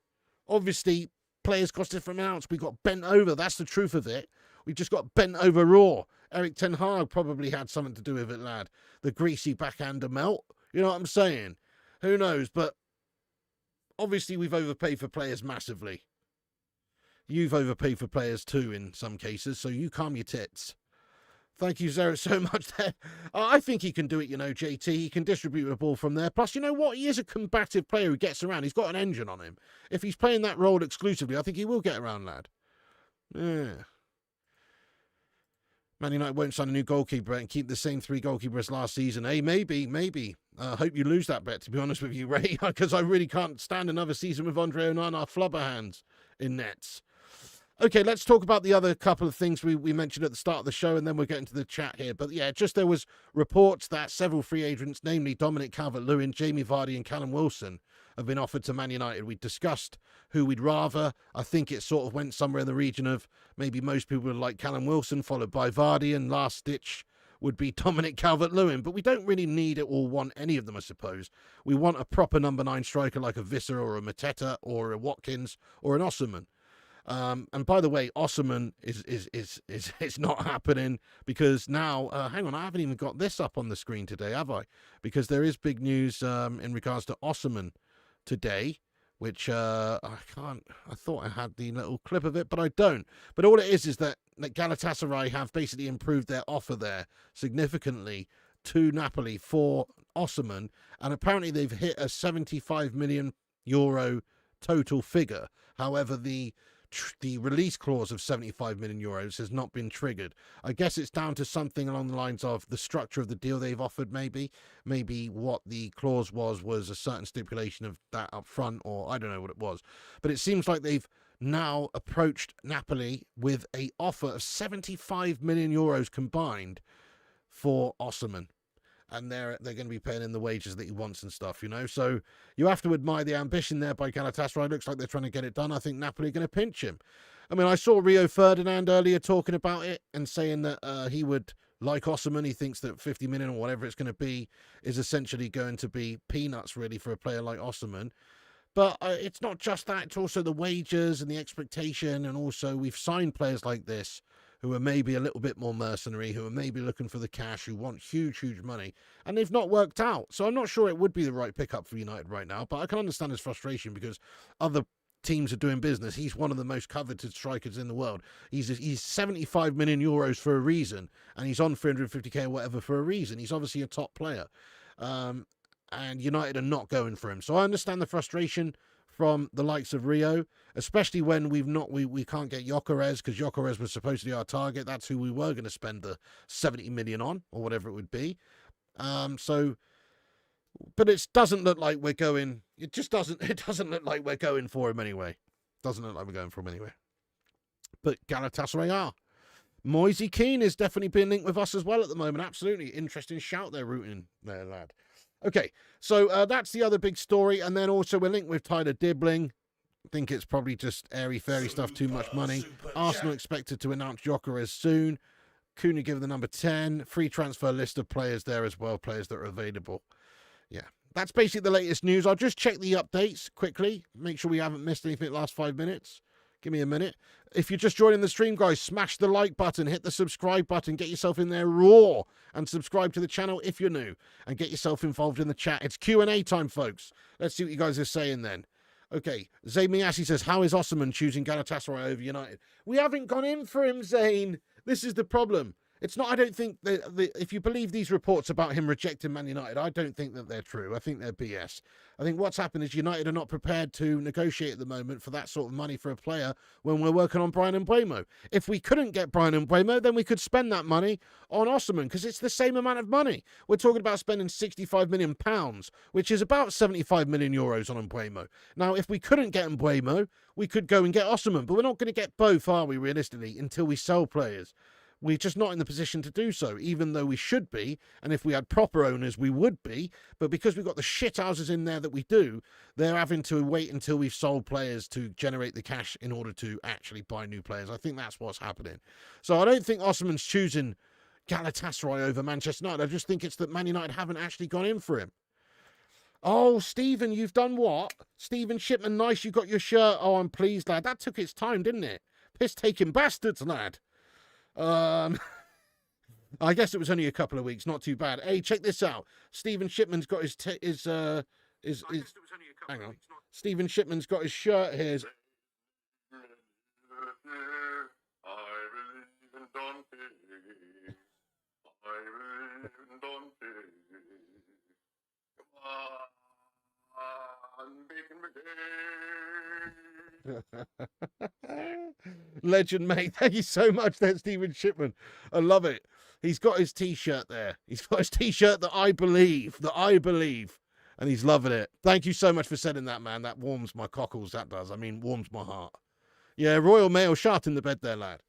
Obviously, players cost different amounts. We got bent over. That's the truth of it. We just got bent over raw. Eric Ten Hag probably had something to do with it, lad. The greasy backhander melt. You know what I'm saying? Who knows? But obviously, we've overpaid for players massively. You've overpaid for players too in some cases, so you calm your tits. Thank you, Zara, so much there. I think he can do it, you know, JT. He can distribute the ball from there. Plus, you know what? He is a combative player who gets around. He's got an engine on him. If he's playing that role exclusively, I think he will get around, lad. Yeah. Man United won't sign a new goalkeeper and keep the same 3 goalkeepers last season. Hey, maybe. I hope you lose that bet, to be honest with you, Ray, because I really can't stand another season with Andre Onana flubber hands in nets. Okay, let's talk about the other couple of things we mentioned at the start of the show, and then we'll get into the chat here. But yeah, just there was reports that several free agents, namely Dominic Calvert-Lewin, Jamie Vardy and Callum Wilson, have been offered to Man United. We discussed who we'd rather. I think it sort of went somewhere in the region of maybe most people would like Callum Wilson, followed by Vardy, and last stitch would be Dominic Calvert-Lewin. But we don't really need it or want any of them, I suppose. We want a proper number 9 striker like a Visser or a Mateta or a Watkins or an Osimhen. And by the way, Osimhen is not happening because now, hang on, I haven't even got this up on the screen today, have I? Because there is big news in regards to Osimhen today, which I thought I had the little clip of it, but I don't. But all it is that Galatasaray have basically improved their offer there significantly to Napoli for Osimhen, and apparently they've hit a €75 million total figure. However, the release clause of €75 million has not been triggered. I guess it's down to something along the lines of the structure of the deal they've offered, maybe what the clause was a certain stipulation of that up front, or I don't know what it was. But it seems like they've now approached Napoli with a offer of €75 million combined for Osimhen. And they're going to be paying in the wages that he wants and stuff, you know. So you have to admire the ambition there by Galatasaray. It looks like they're trying to get it done. I think Napoli are going to pinch him. I mean, I saw Rio Ferdinand earlier talking about it and saying that he would like Osimhen. He thinks that 50 million or whatever it's going to be is essentially going to be peanuts, really, for a player like Osimhen. But it's not just that. It's also the wages and the expectation. And also we've signed players like this who are maybe a little bit more mercenary, who are maybe looking for the cash, who want huge, huge money, and they've not worked out. So I'm not sure it would be the right pickup for United right now, but I can understand his frustration because other teams are doing business. He's one of the most coveted strikers in the world. He's €75 million for a reason, and he's on 350k or whatever for a reason. He's obviously a top player, and United are not going for him. So I understand the frustration from the likes of Rio, especially when we can't get Gyokeres, because Gyokeres was supposed to be our target. That's who we were going to spend the 70 million on, or whatever it would be. But it doesn't look like we're going. It doesn't look like we're going for him anyway. Doesn't look like we're going for him anyway. But Galatasaray are. Moise Keane is definitely being linked with us as well at the moment. Absolutely interesting shout there, rooting there, lad. Okay, so that's the other big story. And then also we're linked with Tyler Dibbling. I think it's probably just airy-fairy stuff, too much money. Arsenal expected to announce Gyokeres soon. Cooney given the number 10. Free transfer list of players there as well, players that are available. Yeah, that's basically the latest news. I'll just check the updates quickly. Make sure we haven't missed anything in the last 5 minutes. Give me a minute. If you're just joining the stream, guys, smash the like button, hit the subscribe button, get yourself in there raw, and subscribe to the channel if you're new, and get yourself involved in the chat. It's Q&A time, folks. Let's see what you guys are saying then. Okay, Zayn Miyasi says, how is Osimhen choosing Galatasaray over United? We haven't gone in for him, Zayn. This is the problem. It's not, I don't think, if you believe these reports about him rejecting Man United, I don't think that they're true. I think they're BS. I think what's happened is United are not prepared to negotiate at the moment for that sort of money for a player when we're working on Bryan Mbeumo. If we couldn't get Bryan Mbeumo, then we could spend that money on Osimhen because it's the same amount of money. We're talking about spending £65 million, which is about €75 million on Mbeumo. Now, if we couldn't get Mbeumo, we could go and get Osimhen, but we're not going to get both, are we, realistically, until we sell players. We're just not in the position to do so, even though we should be. And if we had proper owners, we would be. But because we've got the shit houses in there that we do, they're having to wait until we've sold players to generate the cash in order to actually buy new players. I think that's what's happening. So I don't think Osimhen's choosing Galatasaray over Manchester United. I just think it's that Man United haven't actually gone in for him. Oh, Stephen, you've done what? Stephen Shipman, nice, you got your shirt. Oh, I'm pleased, lad. That took its time, didn't it? Piss-taking bastards, lad. I guess it was only a couple of weeks, not too bad. Hey, check this out. Stephen Shipman's got his hang on. Stephen Shipman's got his shirt here. Legend, mate. Thank you so much there, Stephen Shipman. I love it. He's got his t-shirt there. He's got his t-shirt that I believe, and he's loving it. Thank you so much for sending that, man. That warms my cockles, that does. I mean, warms my heart. Yeah, Royal Mail shot in the bed there, lad.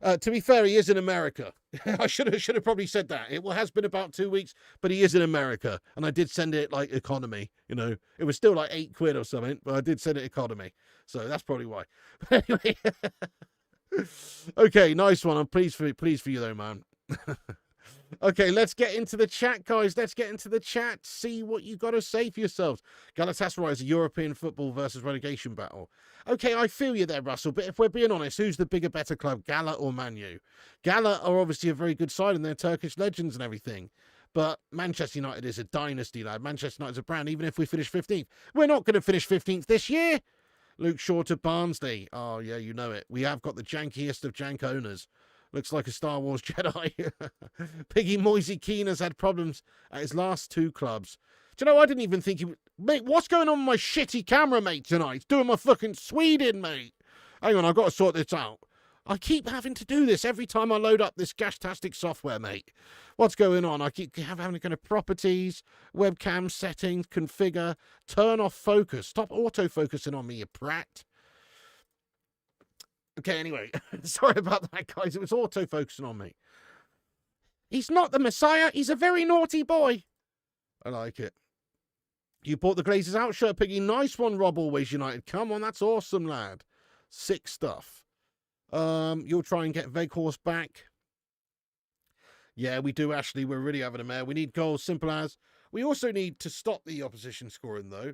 To be fair, he is in America. I should have probably said that. It has been about 2 weeks, but he is in America. And I did send it like economy, you know. It was still like £8 or something, but I did send it economy. So that's probably why. But anyway. Okay, nice one. I'm pleased for you though, man. Okay, let's get into the chat, guys. Let's get into the chat. See what you got to say for yourselves. Galatasaray is a European football versus relegation battle. Okay, I feel you there, Russell. But if we're being honest, who's the bigger, better club, Gala or Man U? Gala are obviously a very good side and they're Turkish legends and everything. But Manchester United is a dynasty, lad. Manchester United's a brand, even if we finish 15th. We're not going to finish 15th this year. Luke Shaw to Barnsley. Oh, yeah, you know it. We have got the jankiest of jank owners. Looks like a Star Wars Jedi. Piggy Moise Keane has had problems at his last 2 clubs. Do you know, I didn't even think he would... Mate, what's going on with my shitty camera, mate, tonight? It's doing my fucking Sweden, mate. Hang on, I've got to sort this out. I keep having to do this every time I load up this Gashtastic software, mate. What's going on? I keep having to go to properties, webcam settings, configure, turn off focus. Stop autofocusing on me, you prat. Okay, anyway, sorry about that, guys. It was auto-focusing on me. He's not the Messiah. He's a very naughty boy. I like it. You bought the Glazers out shirt, Piggy. Nice one, Rob Always United. Come on, that's awesome, lad. Sick stuff. You'll try and get Veghorst back. Yeah, we do, Ashley. We're really having a mare. We need goals, simple as. We also need to stop the opposition scoring, though.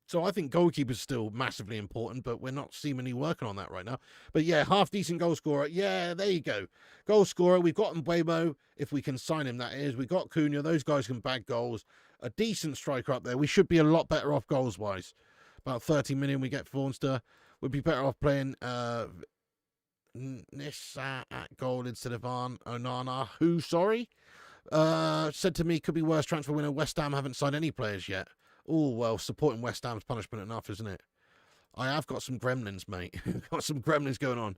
So I think goalkeeper's still massively important, but we're not seemingly working on that right now. But yeah, half-decent goal scorer. Yeah, there you go. Goal scorer. We've got Mbeumo, if we can sign him, that is. We've got Cunha. Those guys can bag goals. A decent striker up there. We should be a lot better off goals-wise. About 30 million we get Fornster. We'd be better off playing Nissa at goal instead of Onana. Who, sorry? Said to me, could be worse transfer winner. West Ham haven't signed any players yet. Oh, well, supporting West Ham's punishment enough, isn't it? I have got some gremlins, mate. Got some gremlins going on.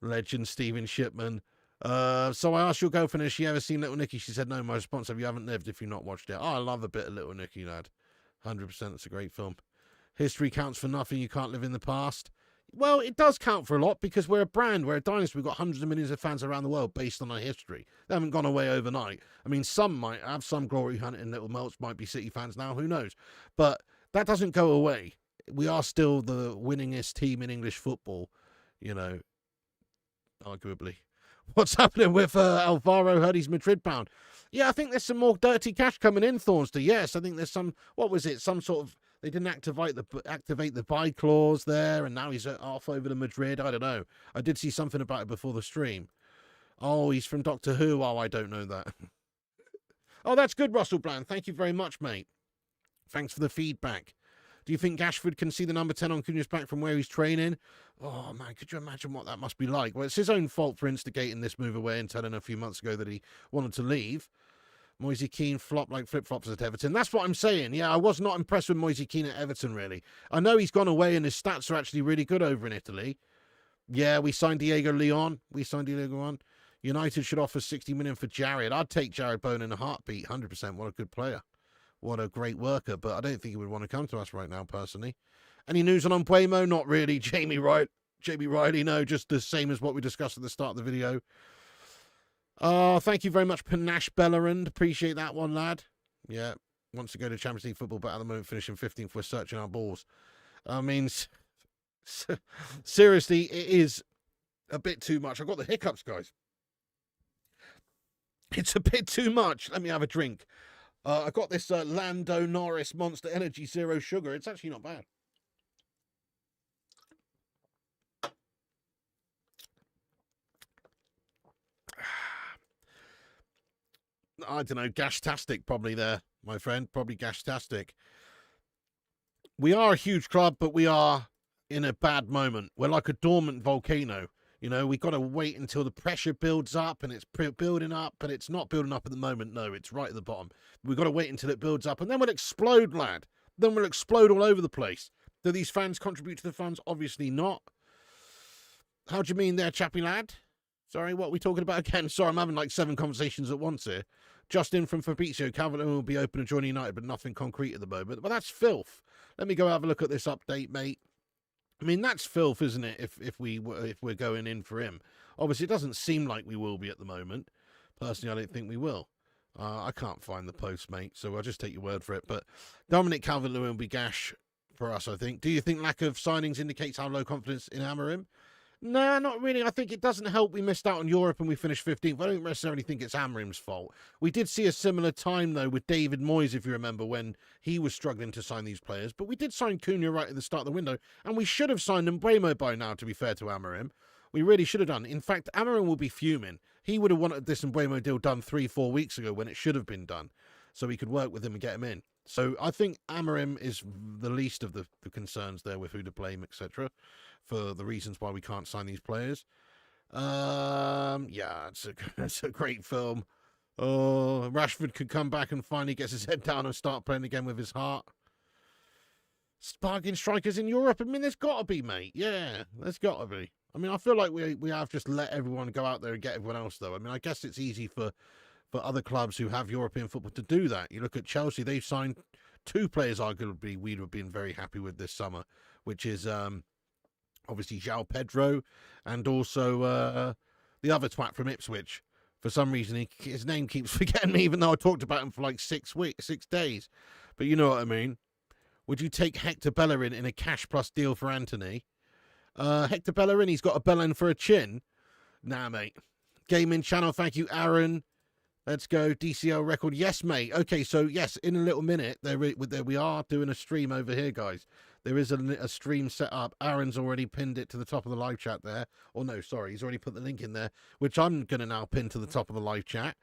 Legend Stephen Shipman. So I asked your girlfriend, has she ever seen Little Nicky? She said, no. My response, have you haven't lived if you've not watched it? Oh, I love a bit of Little Nicky, lad. 100%. It's a great film. History counts for nothing. You can't live in the past. Well, it does count for a lot because we're a brand, we're a dynasty. We've got hundreds of millions of fans around the world based on our history. They haven't gone away overnight. I mean, some might have, some glory hunting little melts might be City fans now, who knows? But that doesn't go away. We are still the winningest team in English football, you know, arguably. What's happening with Alvaro? Heard he's Madrid bound. Yeah, I think there's some more dirty cash coming in, Thornster. Yes, I think there's some, what was it? Some sort of, they didn't activate the buy clause there, and now he's off over to Madrid. I don't know. I did see something about it before the stream. Oh, he's from Doctor Who. Oh, I don't know that. Oh, that's good, Russell Bland. Thank you very much, mate. Thanks for the feedback. Do you think Gashford can see the number 10 on Cunha's back from where he's training? Oh, man, could you imagine what that must be like? Well, it's his own fault for instigating this move away and telling a few months ago that he wanted to leave. Moise Keane flopped like flip-flops at Everton. That's what I'm saying. Yeah, I was not impressed with Moise Keane at Everton, really. I know he's gone away and his stats are actually really good over in Italy. Yeah, we signed Diego Leon. United should offer 60 million for Jared. I'd take Jared Bowen in a heartbeat, 100%. What a good player. What a great worker. But I don't think he would want to come to us right now, personally. Any news on Mbeumo? Not really. Jamie Riley, no, just the same as what we discussed at the start of the video. Thank you very much, Panache Bellerand. Appreciate that one, lad. Yeah, wants to go to Champions League football, but at the moment finishing 15th. We're searching our balls. I mean, seriously, it is a bit too much. I've got the hiccups, guys. It's a bit too much. Let me have a drink. I got this Lando Norris Monster Energy Zero Sugar. It's actually not bad. I don't know, Gashtastic probably there, my friend. Probably Gashtastic. We are a huge club, but we are in a bad moment. We're like a dormant volcano. You know, we've got to wait until the pressure builds up, and it's building up, but it's not building up at the moment. No, it's right at the bottom. We've got to wait until it builds up, and then we'll explode, lad. Then we'll explode all over the place. Do these fans contribute to the funds? Obviously not. How do you mean there, chappy lad? Sorry, what are we talking about again? Sorry, I'm having like 7 conversations at once here. Justin from Fabrizio. Calvert will be open to join United, but nothing concrete at the moment. But that's filth. Let me go have a look at this update, mate. I mean, that's filth, isn't it? If we're going in for him, obviously it doesn't seem like we will be at the moment. Personally, I don't think we will. I can't find the post, mate, so I'll just take your word for it. But Dominic Calvert-Lewin will be gash for us, I think. Do you think lack of signings indicates how low confidence in Amorim? No, not really. I think it doesn't help we missed out on Europe and we finished 15th. I don't necessarily think it's Amorim's fault. We did see a similar time, though, with David Moyes, if you remember, when he was struggling to sign these players. But we did sign Cunha right at the start of the window, and we should have signed Mbeumo by now, to be fair to Amorim. We really should have done. In fact, Amorim will be fuming. He would have wanted this Mbeumo deal done 3-4 weeks ago when it should have been done, so we could work with him and get him in. So I think Amorim is the least of the concerns there with who to blame, etc., for the reasons why we can't sign these players. Yeah, it's a great film. Oh, Rashford could come back and finally get his head down and start playing again with his heart. Bargain strikers in Europe. I mean, there's got to be, mate. Yeah, there's got to be. I mean, I feel like we have just let everyone go out there and get everyone else, though. I mean, I guess it's easy for other clubs who have European football to do that. You look at Chelsea, they've signed 2 players arguably we'd have been very happy with this summer, which is obviously João Pedro and also the other twat from Ipswich. For some reason, his name keeps forgetting me, even though I talked about him for like 6 days. But you know what I mean. Would you take Hector Bellerin in a cash plus deal for Anthony? Hector Bellerin, he's got a bell for a chin. Nah, mate. Gaming channel, thank you, Aaron. Let's go. DCL record. Yes, mate. Okay, so yes, in a little minute, there we are doing a stream over here, guys. There is a stream set up. Aaron's already pinned it to the top of the live chat there. Or no, sorry, he's already put the link in there, which I'm going to now pin to the top of the live chat.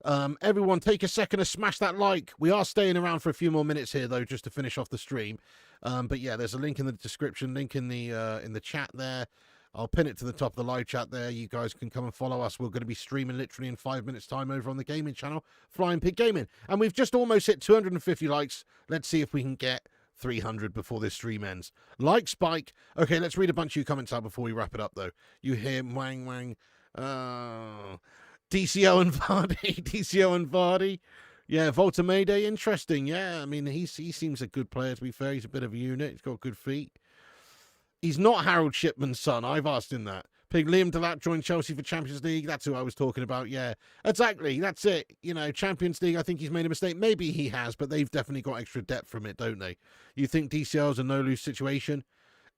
Everyone, take a second to smash that like. We are staying around for a few more minutes here, though, just to finish off the stream. But yeah, there's a link in the description, link in the chat there. I'll pin it to the top of the live chat there. You guys can come and follow us. We're going to be streaming literally in 5 minutes' time over on the gaming channel, Flying Pig Gaming. And we've just almost hit 250 likes. Let's see if we can get 300 before this stream ends. Like spike. Okay, let's read a bunch of your comments out before we wrap it up, though. You hear Wang Wang. DCO and Vardy. DCO and Vardy. Yeah, Volta Mayday. Interesting. Yeah, I mean, he seems a good player, to be fair. He's a bit of a unit. He's got good feet. He's not Harold Shipman's son. I've asked him that. Pig Liam Delap joined Chelsea for Champions League. That's who I was talking about. Yeah, exactly. That's it. You know, Champions League, I think he's made a mistake. Maybe he has, but they've definitely got extra depth from it, don't they? You think DCL's a no-lose situation?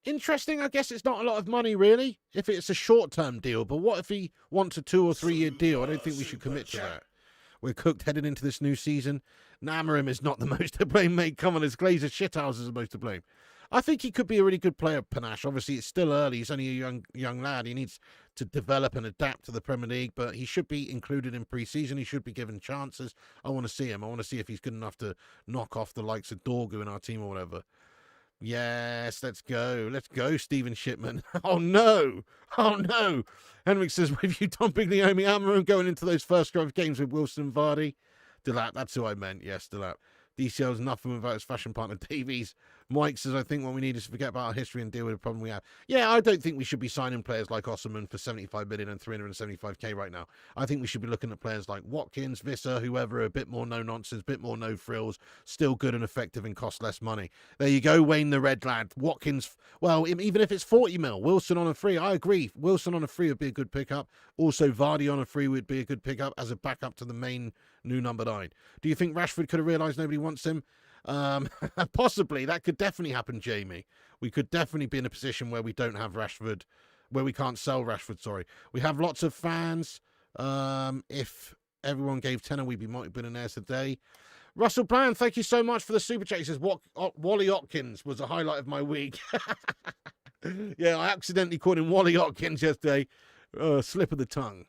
Interesting. I guess it's not a lot of money, really, if it's a short-term deal. But what if he wants a 2 or 3 year deal? I don't think we should commit to that. We're cooked headed into this new season. Amorim is not the most to blame, mate. Come on, his Glazer shithouse is the most to blame. I think he could be a really good player, Panache. Obviously, it's still early. He's only a young lad. He needs to develop and adapt to the Premier League, but he should be included in pre-season. He should be given chances. I want to see him. I want to see if he's good enough to knock off the likes of Dorgu in our team or whatever. Yes, let's go. Let's go, Stephen Shipman. Oh, no. Oh, no. Henrik says, with you, Tom Bigliomi, Amorim going into those first growth games with Wilson and Vardy. Delap, that's who I meant. Yes, Delap. DCL's nothing without his fashion partner, Davies. Mike says, I think what we need is to forget about our history and deal with the problem we have. Yeah, I don't think we should be signing players like Osimhen for 75 million and 375k right now. I think we should be looking at players like Watkins, Visser, whoever, a bit more no-nonsense, a bit more no-frills, still good and effective and cost less money. There you go, Wayne the Red Lad. Watkins, well, even if it's 40 mil, Wilson on a free, I agree. Wilson on a free would be a good pickup. Also, Vardy on a free would be a good pickup as a backup to the main new number 9. Do you think Rashford could have realised nobody wants him? Possibly. That could definitely happen, Jamie. We could definitely be in a position where we don't have Rashford, where we can't sell Rashford, sorry. We have lots of fans. If everyone gave tenner, we'd be multi-billionaires today. Russell Brown, thank you so much for the super chat. He says, Wally Hopkins was a highlight of my week. Yeah, I accidentally called him Wally Hopkins yesterday. Slip of the tongue.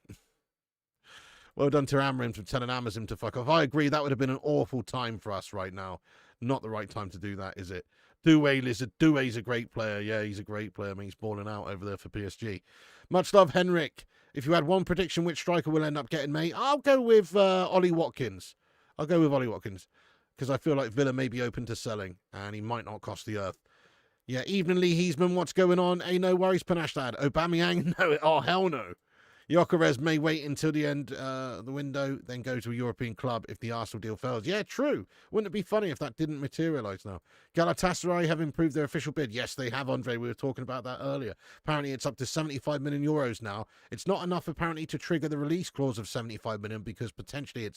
Well done to Amorim for telling Amazon to fuck off. I agree, that would have been an awful time for us right now. Not the right time to do that, is it? Doué Lizard. Doué's a great player. Yeah, he's a great player. I mean, he's balling out over there for PSG. Much love, Henrik. If you had one prediction, which striker will end up getting, mate? I'll go with Ollie Watkins. I'll go with Ollie Watkins. Because I feel like Villa may be open to selling. And he might not cost the earth. Yeah, evening Lee Heesman, what's going on? Hey, no worries, Panache lad. Aubameyang? No. Oh, hell no. Gyokeres may wait until the end of the window, then go to a European club if the Arsenal deal fails. Yeah, true. Wouldn't it be funny if that didn't materialise now? Galatasaray have improved their official bid. Yes, they have, Andre. We were talking about that earlier. Apparently, it's up to 75 million euros now. It's not enough, apparently, to trigger the release clause of 75 million because potentially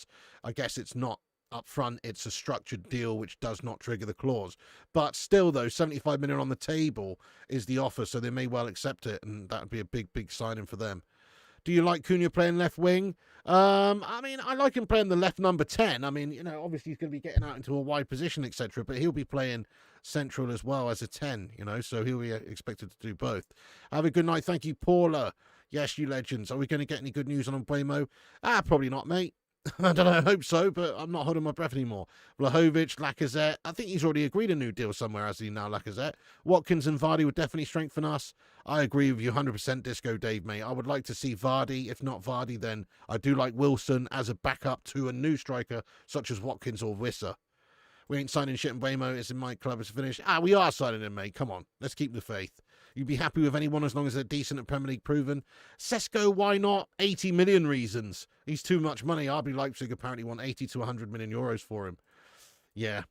I guess it's not up front, it's a structured deal which does not trigger the clause. But still, though, 75 million on the table is the offer, so they may well accept it, and that would be a big signing for them. Do you like Cunha playing left wing? I mean, I like him playing the left number 10. I mean, you know, obviously he's going to be getting out into a wide position, etc., but he'll be playing central as well as a 10, you know, so he'll be expected to do both. Have a good night. Thank you, Paula. Yes, you legends. Are we going to get any good news on Mbeumo? Probably not, mate. I don't know, I hope so, but I'm not holding my breath anymore. Vlahovic, Lacazette. I think he's already agreed a new deal somewhere, has he now, Lacazette? Watkins and Vardy would definitely strengthen us. I agree with you 100%, Disco Dave, mate. I would like to see Vardy. If not Vardy, then I do like Wilson as a backup to a new striker, such as Watkins or Wissa. We ain't signing shit in Mbeumo. It's in my club. It's finished. We are signing him, mate. Come on. Let's keep the faith. You'd be happy with anyone as long as they're decent and Premier League proven. Sesko, why not? 80 million reasons. He's too much money. RB Leipzig apparently want 80 to 100 million euros for him. Yeah.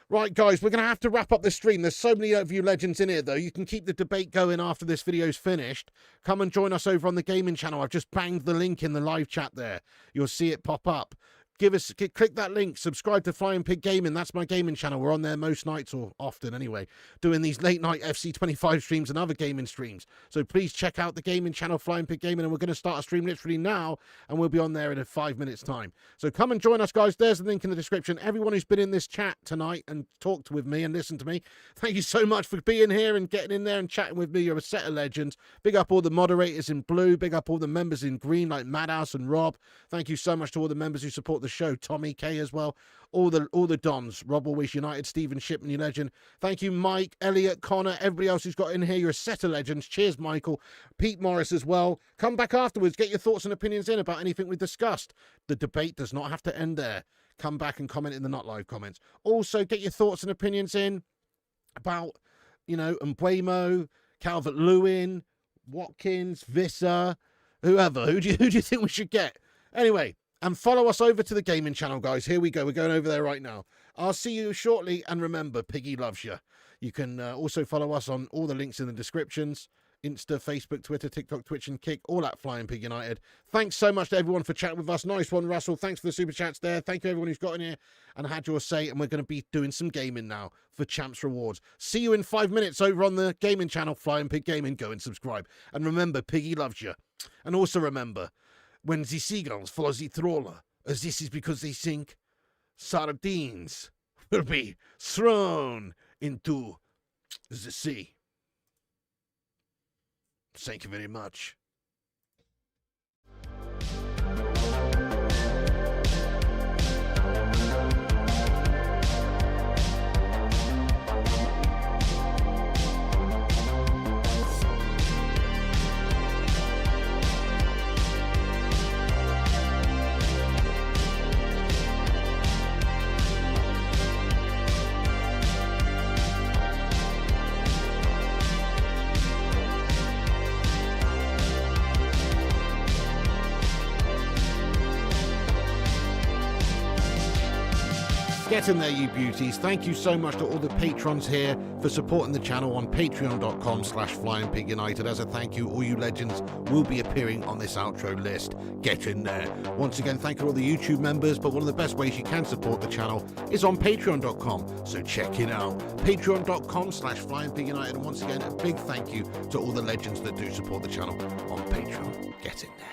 Right, guys, we're going to have to wrap up this stream. There's so many of you legends in here, though. You can keep the debate going after this video's finished. Come and join us over on the gaming channel. I've just banged the link in the live chat there. You'll see it pop up. Click that link, subscribe to Flying Pig Gaming. That's my gaming channel. We're on there most nights, or often anyway, doing these late night FC25 streams and other gaming streams. So please check out the gaming channel, Flying Pig Gaming, and we're going to start a stream literally now, and we'll be on there in 5 minutes time. So come and join us, guys. There's the link in the description. Everyone who's been in this chat tonight and talked with me and listened to me, thank you so much for being here and getting in there and chatting with me. You're a set of legends. Big up all the moderators in blue. Big up all the members in green like Madhouse and Rob. Thank you so much to all the members who support the show. Tommy K as well, all the Dons, Rob Always United, Stephen Shipman, you legend. Thank you, Mike, Elliot, Connor, everybody else who's got in here. You're a set of legends. Cheers, Michael. Pete Morris as well. Come back afterwards, get your thoughts and opinions in about anything we've discussed. The debate does not have to end there. Come back and comment in the not live comments. Also, get your thoughts and opinions in about, you know, Mbeumo, Calvert-Lewin, Watkins, Wissa, whoever. Who do you think we should get? Anyway, and follow us over to the gaming channel, guys. Here we go. We're going over there right now. I'll see you shortly. And remember, Piggy loves you. You can also follow us on all the links in the descriptions. Insta, Facebook, Twitter, TikTok, Twitch, and Kick. All at Flying Pig United. Thanks so much to everyone for chatting with us. Nice one, Russell. Thanks for the super chats there. Thank you, everyone who's got in here and had your say. And we're going to be doing some gaming now for Champs Rewards. See you in 5 minutes over on the gaming channel, Flying Pig Gaming. Go and subscribe. And remember, Piggy loves you. And also remember, when the seagulls follow the trawler, as this is because they think sardines will be thrown into the sea. Thank you very much. Get in there, you beauties. Thank you so much to all the patrons here for supporting the channel on patreon.com/FlyingPigUnited. As a thank you, all you legends will be appearing on this outro list. Get in there. Once again, thank you to all the YouTube members, but one of the best ways you can support the channel is on patreon.com. So check it out. Patreon.com/FlyingPigUnited. And once again, a big thank you to all the legends that do support the channel on Patreon. Get in there.